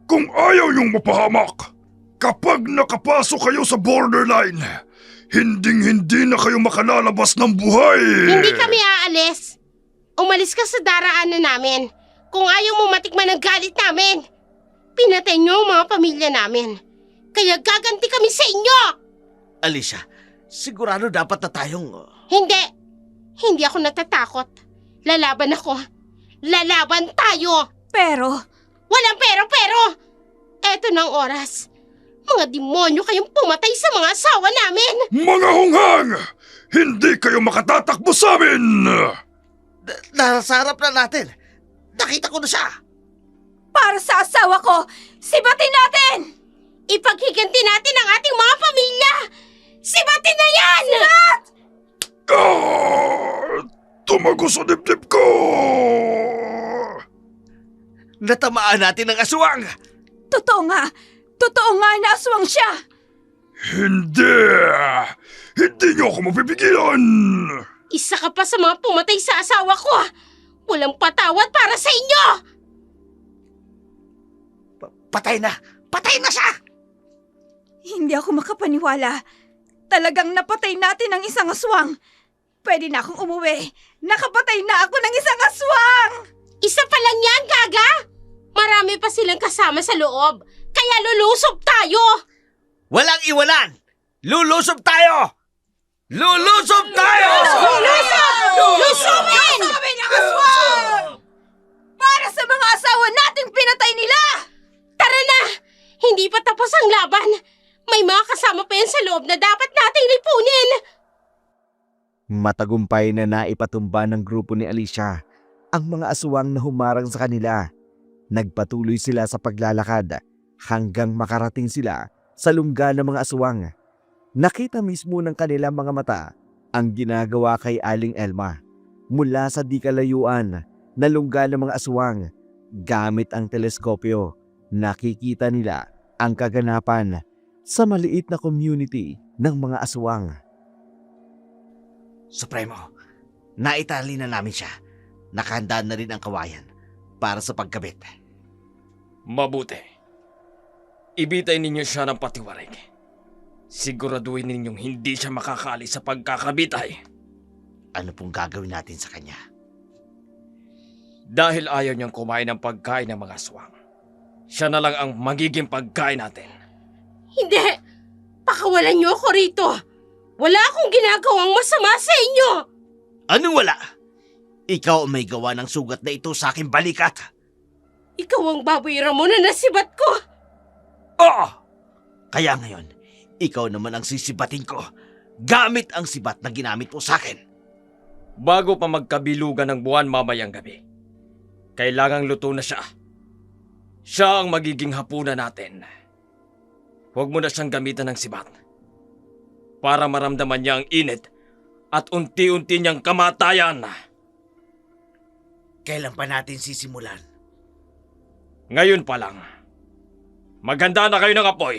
Kung ayaw niyong mapahamak! Kapag nakapasok kayo sa borderline, hinding-hindi na kayo makalalabas ng buhay! Hindi kami aalis. Umalis ka sa daraanan namin. Kung ayaw mo matikman ang galit namin, pinatay niyo ang mga pamilya namin. Kaya gaganti kami sa inyo! Alicia, sigurado dapat na tayong... Hindi! Hindi ako natatakot. Lalaban ako. Lalaban tayo! Pero, Walang pero! Eto ng oras. Mga demonyo kayong pumatay sa mga asawa namin! Mga hunghang! Hindi kayo makatatakbo sa amin! Nasa harap na natin. Nakita ko na siya. para sa asawa ko, sibatin natin! Ipaghiganti natin ang ating mga pamilya! Sibatin na yan! Tumago sa dibdib ko! Natamaan natin ang aswang. Totoo nga na aswang siya! Hindi! Hindi niyo ako mapipigilan! Isa ka pa sa mga pumatay sa asawa ko! Walang patawad para sa inyo! Patay na! Patay na siya! Hindi ako makapaniwala. Talagang napatay natin ang isang aswang. Pwede na akong umuwi. Nakapatay na ako ng isang aswang! Isa pa lang yan, Gaga! Marami pa silang kasama sa loob. Kaya lulusob tayo! Walang iwanan! Lulusob tayo! Lulusob tayo! Lusubin! ang aswang! Para sa mga asawa nating pinatay nila! Tara na! Hindi pa tapos ang laban. May mga kasama pa yan sa loob na dapat nating lipunin. Matagumpay na naipatumba ng grupo ni Alicia ang mga aswang na humarang sa kanila. Nagpatuloy sila sa paglalakad hanggang makarating sila sa lungga ng mga aswang. Nakita mismo ng kanilang mga mata ang ginagawa kay Aling Elma mula sa di kalayuan na lungga ng mga aswang. Gamit ang teleskopyo, nakikita nila ang kaganapan sa maliit na community ng mga aswang. Supremo, naitali na namin siya. Nakahanda na rin ang kawayan para sa pagkabit. Mabuti. Ibitay ninyo siya ng patiwarik. Siguraduhin ninyong hindi siya makakaalis sa pagkakabitay. Ano pong gagawin natin sa kanya? Dahil ayaw niyang kumain ng pagkain ng mga aswang, siya na lang ang magiging pagkain natin. Hindi! Pakawalan niyo ako rito! Wala akong ginagawang masama sa inyo! Anong wala? Ikaw ang may gawa ng sugat na ito sa aking balikat. Ikaw ang baboy Ramon na nasibat ko! Oo! Kaya ngayon, ikaw naman ang sisibatin ko gamit ang sibat na ginamit mo sa akin. Bago pa magkabilugan ng buwan mamayang gabi, kailangang luto na siya. Siya ang magiging hapunan natin. Huwag mo na siyang gamitan ng sibat para maramdaman niya ang init at unti-unti niyang kamatayan. Kailan pa natin sisimulan? Ngayon pa lang. Maghanda na kayo ng apoy.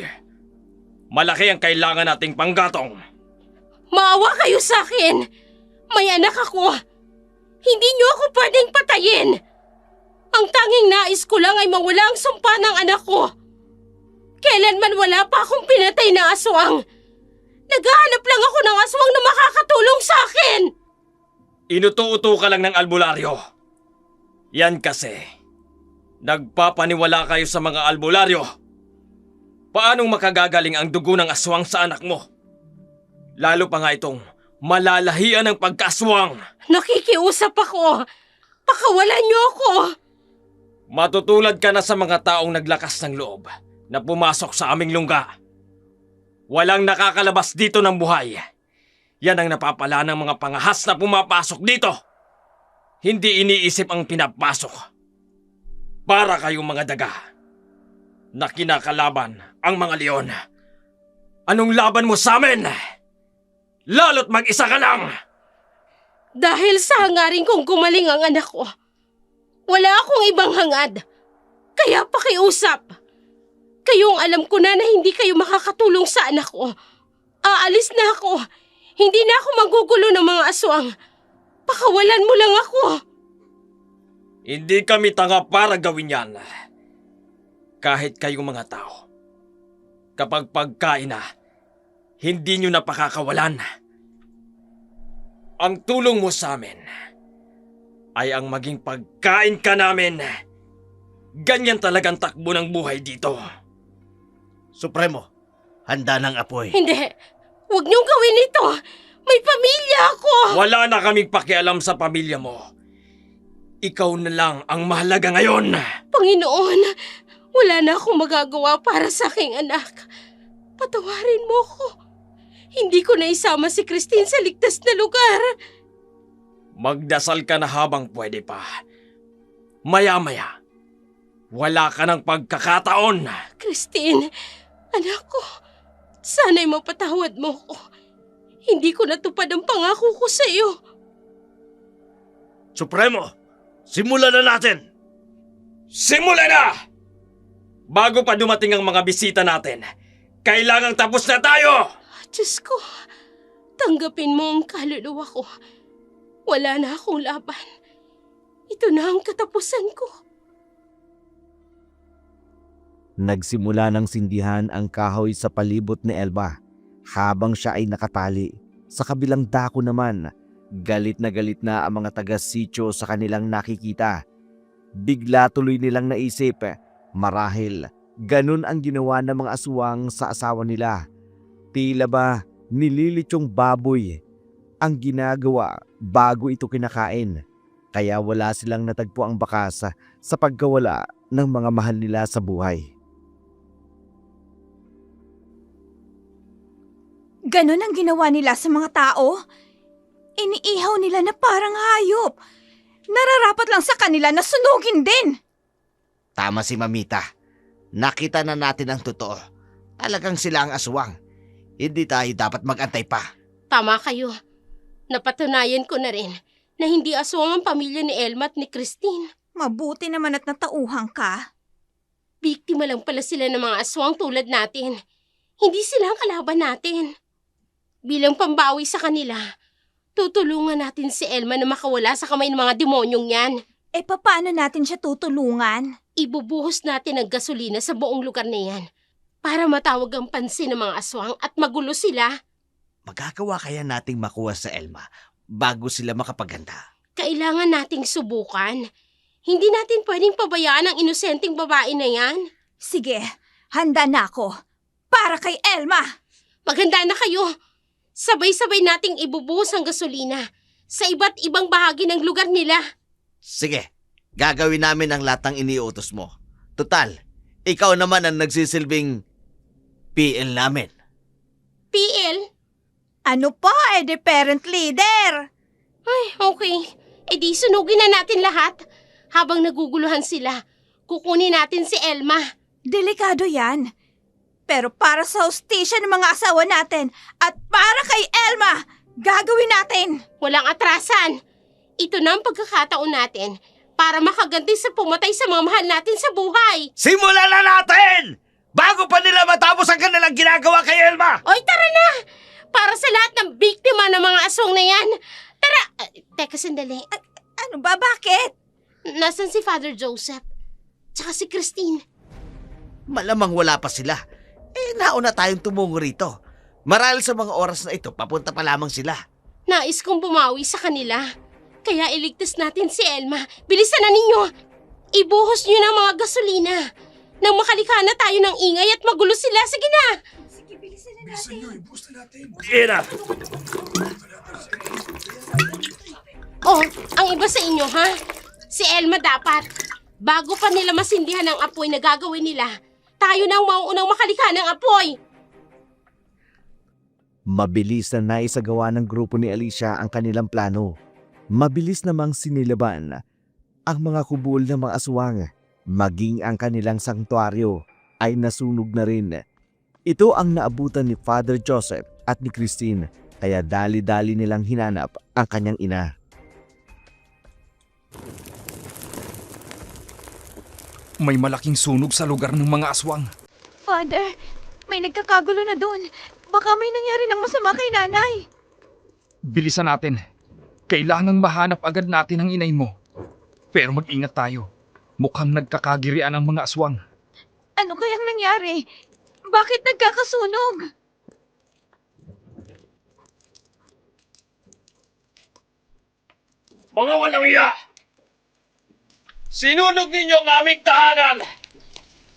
Malaki ang kailangan nating panggatong. Maawa kayo sa akin! May anak ako! Hindi niyo ako pwedeng patayin! Ang tanging nais ko lang ay mawala ang sumpa ng anak ko. Kailanman wala pa akong pinatay na aswang. Naghahanap lang ako ng aswang na makakatulong sa akin! Inuto-uto ka lang ng albularyo. Yan kasi. Nagpapaniwala kayo sa mga albularyo. Paanong makagagaling ang dugo ng aswang sa anak mo? Lalo pa nga itong malalahian ng pagkaaswang. Nakikiusap ako! Pakawalan niyo ako! Matutulad ka na sa mga taong naglakas ng loob na pumasok sa aming lungga. Walang nakakalabas dito ng buhay. Yan ang napapala ng mga pangahas na pumapasok dito. Hindi iniisip ang pinapasok. Para kayong mga daga na kinakalaban ang mga leon. Anong laban mo sa amin? Lalo't mag-isa ka lang! Dahil sa hangarin kong gumaling ang anak ko, wala akong ibang hangad. Kaya pakiusap. Kayong alam ko na hindi kayo makakatulong sa anak ko. Aalis na ako. Hindi na ako magugulo ng mga aswang. Pakawalan mo lang ako. Hindi kami tanga para gawin yan. Kahit kayong mga tao. Kapag pagkain na, hindi nyo na pakakawalan. Ang tulong mo sa amin ay ang maging pagkain ka namin. Ganyan talagang takbo ng buhay dito. Supremo, handa ng apoy. Hindi. Huwag niyong gawin ito. May pamilya ako. Wala na kaming pakialam sa pamilya mo. Ikaw na lang ang mahalaga ngayon. Panginoon, wala na akong magagawa para sa aking anak. Patawarin mo ko. Hindi ko na isama si Christine sa ligtas na lugar. Magdasal ka na habang pwede pa. Maya-maya, wala ka ng pagkakataon. Christine, anak ko, sana'y mapatawad mo ko. Hindi ko natupad ang pangako ko sa iyo. Supremo, simulan na natin! Simulan na! Bago pa dumating ang mga bisita natin, kailangang tapos na tayo! Diyos ko, tanggapin mo ang kaluluwa ko. Wala na akong laban. Ito na ang katapusan ko. Nagsimula ng sindihan ang kahoy sa palibot ni Elma habang siya ay nakatali. Sa kabilang dako naman, galit na ang mga taga-sityo sa kanilang nakikita. Bigla tuloy nilang naisip, marahil ganun ang ginawa ng mga aswang sa asawa nila. Tila ba nililitsong baboy ang ginagawa bago ito kinakain. Kaya wala silang natagpo ang bakas sa pagkawala ng mga mahal nila sa buhay. Ganon ang ginawa nila sa mga tao. Iniihaw nila na parang hayop. Nararapat lang sa kanila na sunugin din. Tama si Mamita. Nakita na natin ang totoo. Talagang sila ang aswang. Hindi tayo dapat mag-antay pa. Tama kayo. Napatunayan ko na rin na hindi aswang ang pamilya ni Elma at ni Christine. Mabuti naman at natauhang ka. Biktima lang pala sila ng mga aswang tulad natin. Hindi sila ang kalaban natin. Bilang pambawi sa kanila, tutulungan natin si Elma na makawala sa kamay ng mga demonyong yan. E paano natin siya tutulungan? Ibubuhos natin ang gasolina sa buong lugar na yan para matawag ang pansin ng mga aswang at magulo sila. Magagawa kaya nating makuha sa Elma bago sila makapaganda? Kailangan nating subukan. Hindi natin pwedeng pabayaan ang inosenteng babae na yan. Sige, handa na ako. Para kay Elma! Maganda na kayo. Sabay-sabay nating ibubuhos ang gasolina sa iba't ibang bahagi ng lugar nila. Sige, gagawin namin ang lahat ng iniutos mo. Total, ikaw naman ang nagsisilbing PL namin. PL? Ano pa, the parent leader? Ay, okay. E di sunugin na natin lahat. Habang naguguluhan sila, kukunin natin si Elma. Delikado yan. Pero para sa hustisya ng mga asawa natin at para kay Elma, gagawin natin. Walang atrasan. Ito na ang pagkakataon natin para makaganti sa pumatay sa mga mahal natin sa buhay. Simulan na natin! Bago pa nila matapos ang kanilang ginagawa kay Elma! Oy, tara na! Para sa lahat ng biktima ng mga aswang na yan. Tara! Teka, sandali. Ano ba, bakit? Nasaan si Father Joseph? Tsaka si Christine. Malamang wala pa sila. Nauna tayong tumungo rito. Marahil sa mga oras na ito, papunta pa lamang sila. Nais kong bumawi sa kanila. Kaya iligtas natin si Elma. Bilisan na ninyo! Ibuhos nyo ng mga gasolina. Nang makalikha na tayo ng ingay at magulo sila. Sige na! Sige, bilisan na natin. Ira! Oh, ang iba sa inyo, ha? Si Elma dapat. Bago pa nila masindihan ang apoy na gagawin nila, tayo na ang mauunang makalikha ng apoy. Mabilis na naisagawa ng grupo ni Alicia ang kanilang plano. Mabilis namang sinilaban ang mga kubol ng mga aswang, maging ang kanilang sanktuaryo ay nasunog na rin. Ito ang naabutan ni Father Joseph at ni Christine, kaya dali-dali nilang hinanap ang kanyang ina. May malaking sunog sa lugar ng mga aswang. Father, may nagkakagulo na doon. Baka may nangyari ng masama kay nanay. Bilisan natin. Kailangang mahanap agad natin ang inay mo. Pero mag-ingat tayo. Mukhang nagkakagirian ang mga aswang. Ano kayang nangyari? Bakit nagkakasunog? Mga walang iya! Sinunog ninyo ang aming tahanan!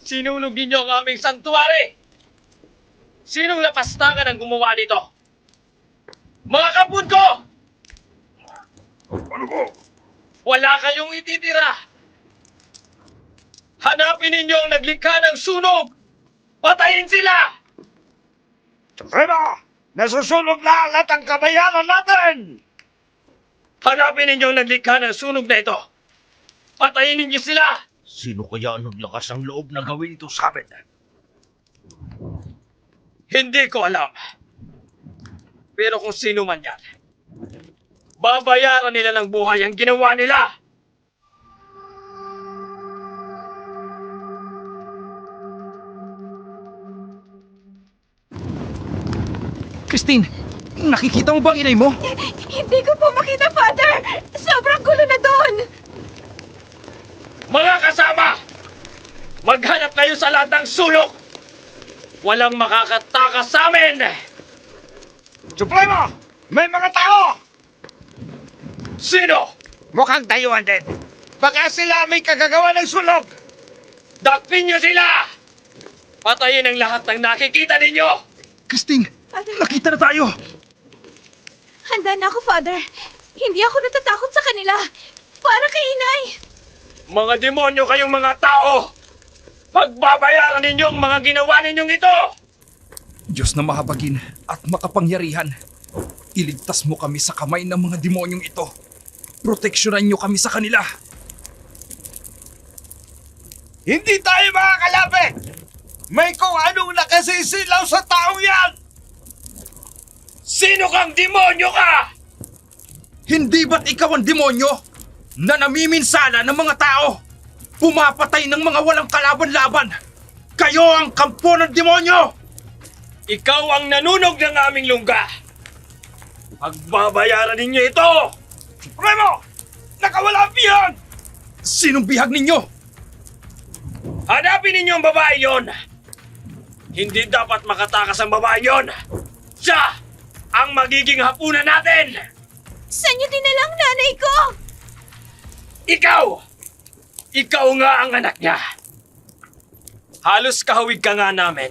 Sinunog ninyo ang aming santuari! Sinong lapastangan ang gumawa nito? Mga kapun ko! Ano po? Wala kayong ititira! Hanapin ninyo ang naglikha ng sunog! Patayin sila! Supremo! Nasusunog na lahat ang kabayanan natin! Hanapin ninyo ang naglikha ng sunog na ito! Patayin ninyo sila! Sino kaya ang naglakas ng loob na gawin ito sa amin? Hindi ko alam. Pero kung sino man yan, babayaran nila ng buhay ang ginawa nila! Christine, nakikita mo bang inay mo? Hindi ko po makita, Father! Sobrang gulo na doon! Mga kasama! Maghanap kayo sa lahat ng sulok! Walang makakatakas sa amin! Supremo! May mga tao! Sino? Mukhang dayuhan din. Baka sila may kagagawa ng sulog! Dakpin niyo sila! Patayin ang lahat ng nakikita ninyo! Christine, Father, nakita na tayo! handa na ako, Father. Hindi ako natatakot sa kanila. Para kay inay. Mga demonyo kayong mga tao! Pagbabayaran ninyo ang mga ginawa ninyong ito! Diyos na mahabagin at makapangyarihan, iligtas mo kami sa kamay ng mga demonyong ito. Proteksyonan niyo kami sa kanila. Hindi tayo makakalapit! May kung anong nakasisilaw sa taong yan! Sino kang demonyo ka? Hindi ba't ikaw ang demonyo na namiminsala ng mga tao? Pumapatay ng mga walang kalaban-laban. Kayo ang kampo ng demonyo! Ikaw ang nanunog ng aming lungga! Pagbabayaran ninyo ito! Supremo! Nakawala ang bihag! Sinong bihag ninyo? Hanapin ninyo ang babae yon! Hindi dapat makatakas ang babae yon! Siya ang magiging hapunan natin! Saan niyo dinalang nanay ko? Ikaw! Ikaw nga ang anak niya! Halos kahawig ka nga namin.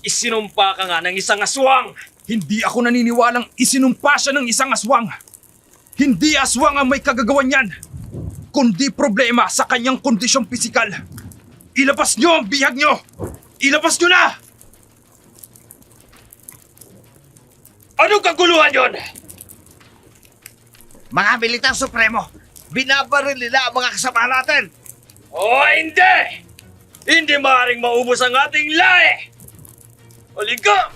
Isinumpa ka nga ng isang aswang! Hindi ako naniniwalang isinumpa siya ng isang aswang. Hindi aswang ang may kagagawan yan, kundi problema sa kanyang kondisyong pisikal. Ilabas niyo ang bihag niyo! Ilabas niyo na! Anong kaguluhan yon? Mga Militar Supremo, binabaril nila ang mga kasama natin! O hindi! Hindi maaaring maubos ang ating lahi! Halika!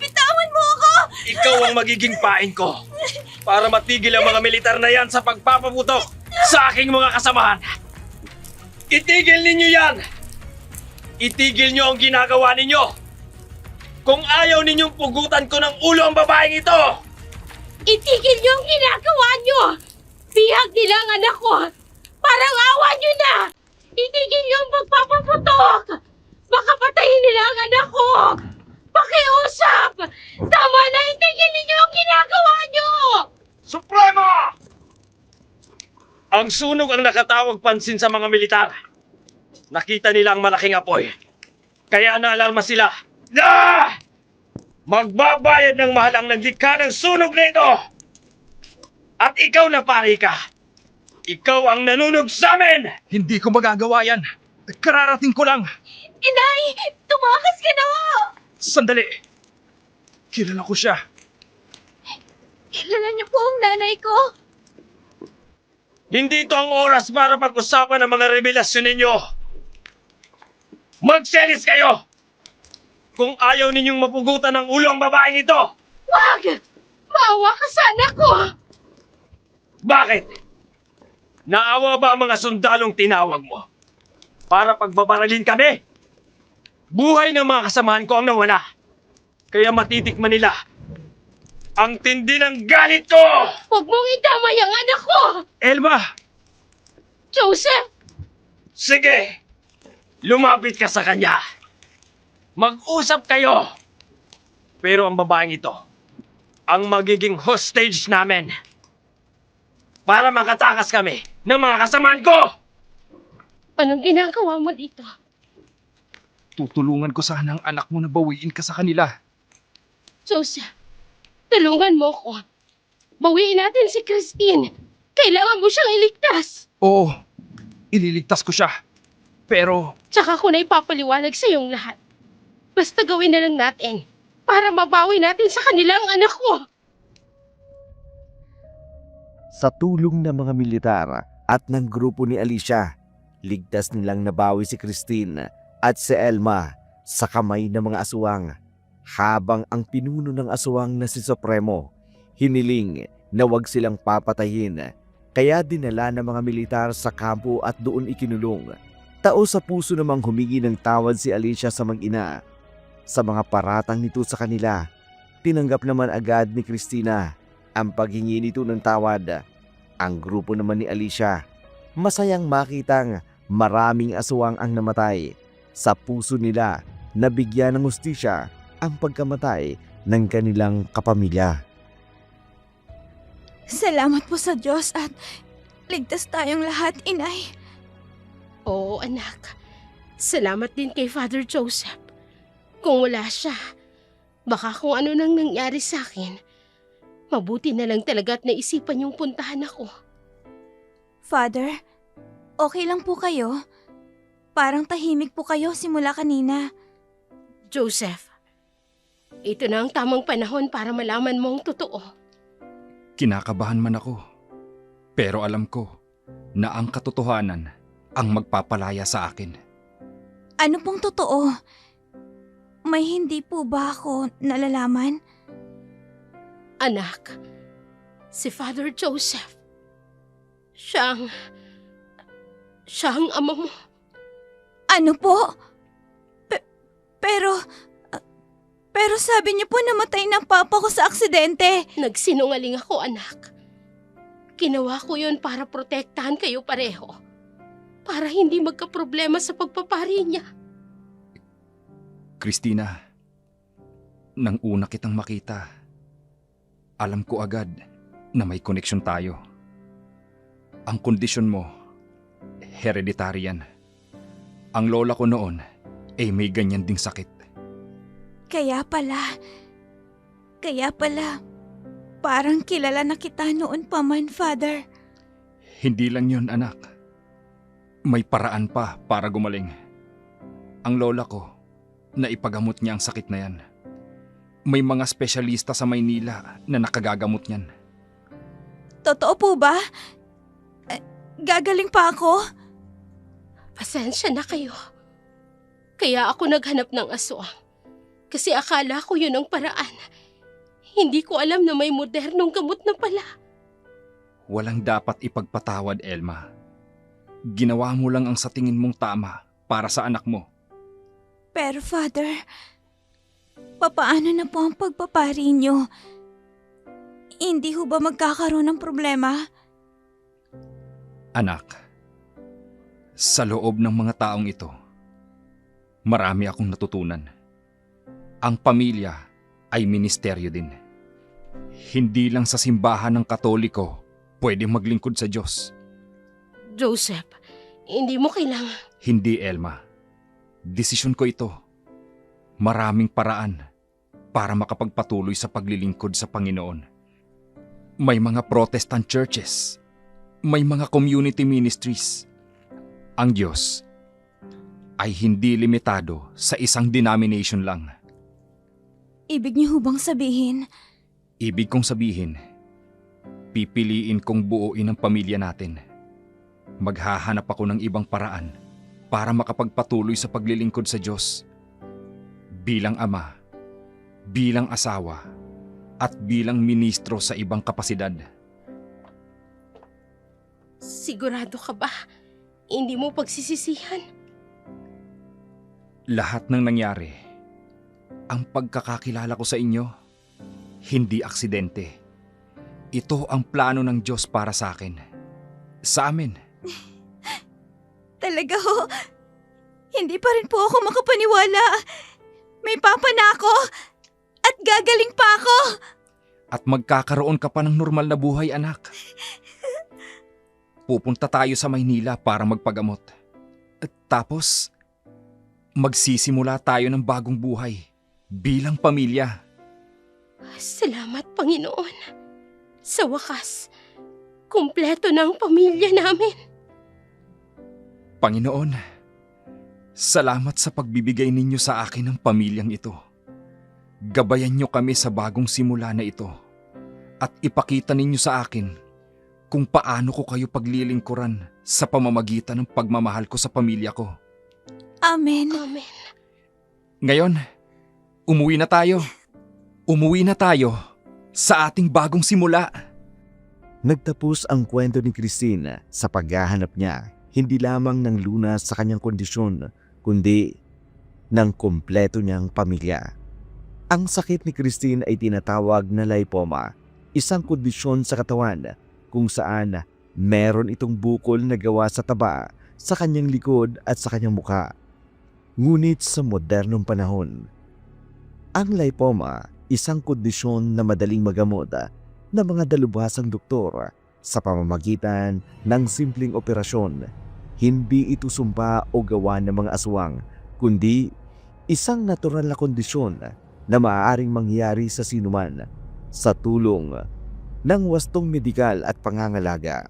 Bitawan mo ako! Ikaw ang magiging pain ko para matigil ang mga militar na yan sa pagpapaputok sa aking mga kasamahan. Itigil ninyo yan! Itigil nyo ang ginagawa ninyo! Kung ayaw ninyong pugutan ko ng ulo ang babaeng ito! Itigil niyo ang ginagawa niyo! Bihag nila ang anak ko! Parang awa niyo na! Itigil niyo ang pagpapaputok! Baka patayin nila ang anak ko! Pakiusap! Tama na, itigil ninyo ang ginagawa nyo! Supremo! Ang sunog ang nakatawag pansin sa mga militar. Nakita nila ang malaking apoy. Kaya naalarma sila. Na! Magbabayad ng mahal ang naglikha ng sunog na ito! At ikaw na pari ka! Ikaw ang nanunog sa amin! Hindi ko magagawa yan. Kararating ko lang. Inay! Tumakas ka na! Sandali. Kilala ko siya. Kilala niyo po ang nanay ko? Hindi ito ang oras para pag-usapan ng mga revelasyon ninyo. Magselis kayo! Kung ayaw ninyong mapugutan ng ulo ang babaeng ito! Wag! Maawa ka sa anak ko! Bakit? Naawa ba ang mga sundalong tinawag mo? Para pagbabaralin kami? Buhay ng mga kasamahan ko ang nawala. Kaya matitikman nila ang tindi ng galit ko! Huwag mong idamay ang anak ko! Elma! Joseph! Sige! Lumapit ka sa kanya. Mag-usap kayo. Pero ang babaeng ito, ang magiging hostage namin. Para makatakas kami ng mga kasamahan ko! Anong ginagawa mo dito? Tutulungan ko sana ang anak mo na bawiin ka sa kanila. Joseph, tulungan mo ko. Bawiin natin si Christine. Kailangan mo siyang iligtas. Oo, ililigtas ko siya. Pero Tsaka ko na ipapaliwanag sa iyong lahat. Basta gawin na lang natin para mabawi natin sa kanila ang anak ko. Sa tulong ng mga militar at ng grupo ni Alicia, ligtas nilang nabawi si Christine at si Elma sa kamay ng mga aswang. Habang ang pinuno ng aswang na si Supremo, hiniling na wag silang papatayin. Kaya dinala ng mga militar sa kampo at doon ikinulong. Tao sa puso namang humingi ng tawad si Alicia sa mag-ina. Sa mga paratang nito sa kanila, tinanggap naman agad ni Christina ang paghingi nito ng tawad. Ang grupo naman ni Alicia, masayang makitang maraming aswang ang namatay. Sa puso nila, nabigyan ng hustisya ang pagkamatay ng kanilang kapamilya. Salamat po sa Diyos at ligtas tayong lahat, Inay. Oo, anak. Salamat din kay Father Joseph. Kung wala siya, baka kung ano nang nangyari sa akin, mabuti na lang talaga at naisipan yung puntahan ako. Father, okay lang po kayo? Parang tahimik po kayo simula kanina. Joseph, ito na ang tamang panahon para malaman mo ang totoo. kinakabahan man ako. Pero alam ko na ang katotohanan ang magpapalaya sa akin. Ano pong totoo? May hindi po ba ako nalalaman? Anak, si Father Joseph. Siya ang ama mo. Ano po? Pero sabi niyo po namatay ng papa ko sa aksidente. Nagsinungaling ako, anak. Ginawa ko yun para protektahan kayo pareho. Para hindi magkaproblema sa pagpapari niya. Christina, nang una kitang makita, alam ko agad na may koneksyon tayo. Ang kondisyon mo, hereditary yan. Ang lola ko noon ay may ganyan ding sakit. Kaya pala, parang kilala na kita noon pa man, Father. Hindi lang yun, anak. May paraan pa para gumaling. Ang lola ko, naipagamot niya ang sakit na yan. May mga espesyalista sa Maynila na nakagagamot niyan. Totoo po ba? Gagaling pa ako? Pasensya na kayo. Kaya ako naghanap ng aswang. Kasi akala ko yun ang paraan. Hindi ko alam na may modernong gamot na pala. Walang dapat ipagpatawad, Elma. Ginawa mo lang ang sa tingin mong tama para sa anak mo. Pero Father, papaano na po ang pagpapari niyo? Hindi ho ba magkakaroon ng problema? Anak, sa loob ng mga taong ito, marami akong natutunan. Ang pamilya ay ministeryo din. Hindi lang sa simbahan ng Katoliko pwede maglingkod sa Diyos. Joseph, hindi mo kailangan. Hindi, Elma. Desisyon ko ito. Maraming paraan para makapagpatuloy sa paglilingkod sa Panginoon. May mga Protestant churches. May mga community ministries. Ang Diyos ay hindi limitado sa isang denomination lang. Ibig niyo hubang sabihin, Ibig kong sabihin, pipiliin kong buuin ang pamilya natin. Maghahanap ako ng ibang paraan para makapagpatuloy sa paglilingkod sa Diyos. Bilang ama, bilang asawa, at bilang ministro sa ibang kapasidad. Sigurado ka ba? Hindi mo pagsisisihan? Lahat ng nangyari, ang pagkakakilala ko sa inyo, hindi aksidente. Ito ang plano ng Diyos para sa akin. Sa amin. talaga ho, hindi pa rin po ako makapaniwala. May papa na ako at gagaling pa ako. At magkakaroon ka pa ng normal na buhay, anak. Pupunta tayo sa Maynila para magpagamot. At tapos, magsisimula tayo ng bagong buhay bilang pamilya. Salamat, Panginoon. Sa wakas, kumpleto na ang pamilya namin. Panginoon, salamat sa pagbibigay ninyo sa akin ng pamilyang ito. Gabayan niyo kami sa bagong simula na ito at ipakita ninyo sa akin kung paano ko kayo paglilingkuran sa pamamagitan ng pagmamahal ko sa pamilya ko. Amen. Amen. Ngayon, umuwi na tayo. Umuwi na tayo sa ating bagong simula. Nagtapos ang kwento ni Christine sa paghahanap niya hindi lamang ng lunas sa kanyang kondisyon, kundi ng kumpleto niyang pamilya. Ang sakit ni Christine ay tinatawag na lipoma, isang kondisyon sa katawan kung saan meron itong bukol na gawa sa taba sa kanyang likod at sa kanyang mukha. Ngunit sa modernong panahon, ang lipoma, isang kondisyon na madaling magamot ng mga dalubhasang doktor sa pamamagitan ng simpleng operasyon. Hindi ito sumpa o gawa ng mga aswang, kundi isang natural na kondisyon na maaaring mangyari sa sinuman sa tulong ng wastong medikal at pangangalaga.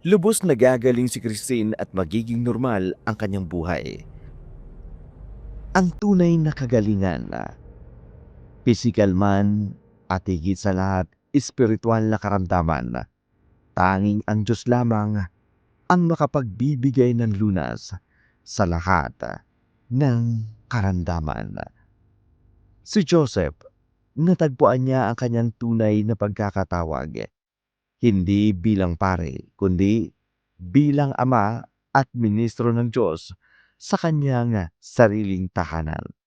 Lubos na gagaling si Christine at magiging normal ang kanyang buhay. Ang tunay na kagalingan, pisikal man at higit sa lahat, espiritual na karamdaman. Tanging ang Diyos lamang ang makapagbibigay ng lunas sa lahat ng karamdaman. Si Joseph, natagpuan niya ang kanyang tunay na pagkakatawag. Hindi bilang pare, kundi bilang ama at ministro ng Diyos sa kanyang sariling tahanan.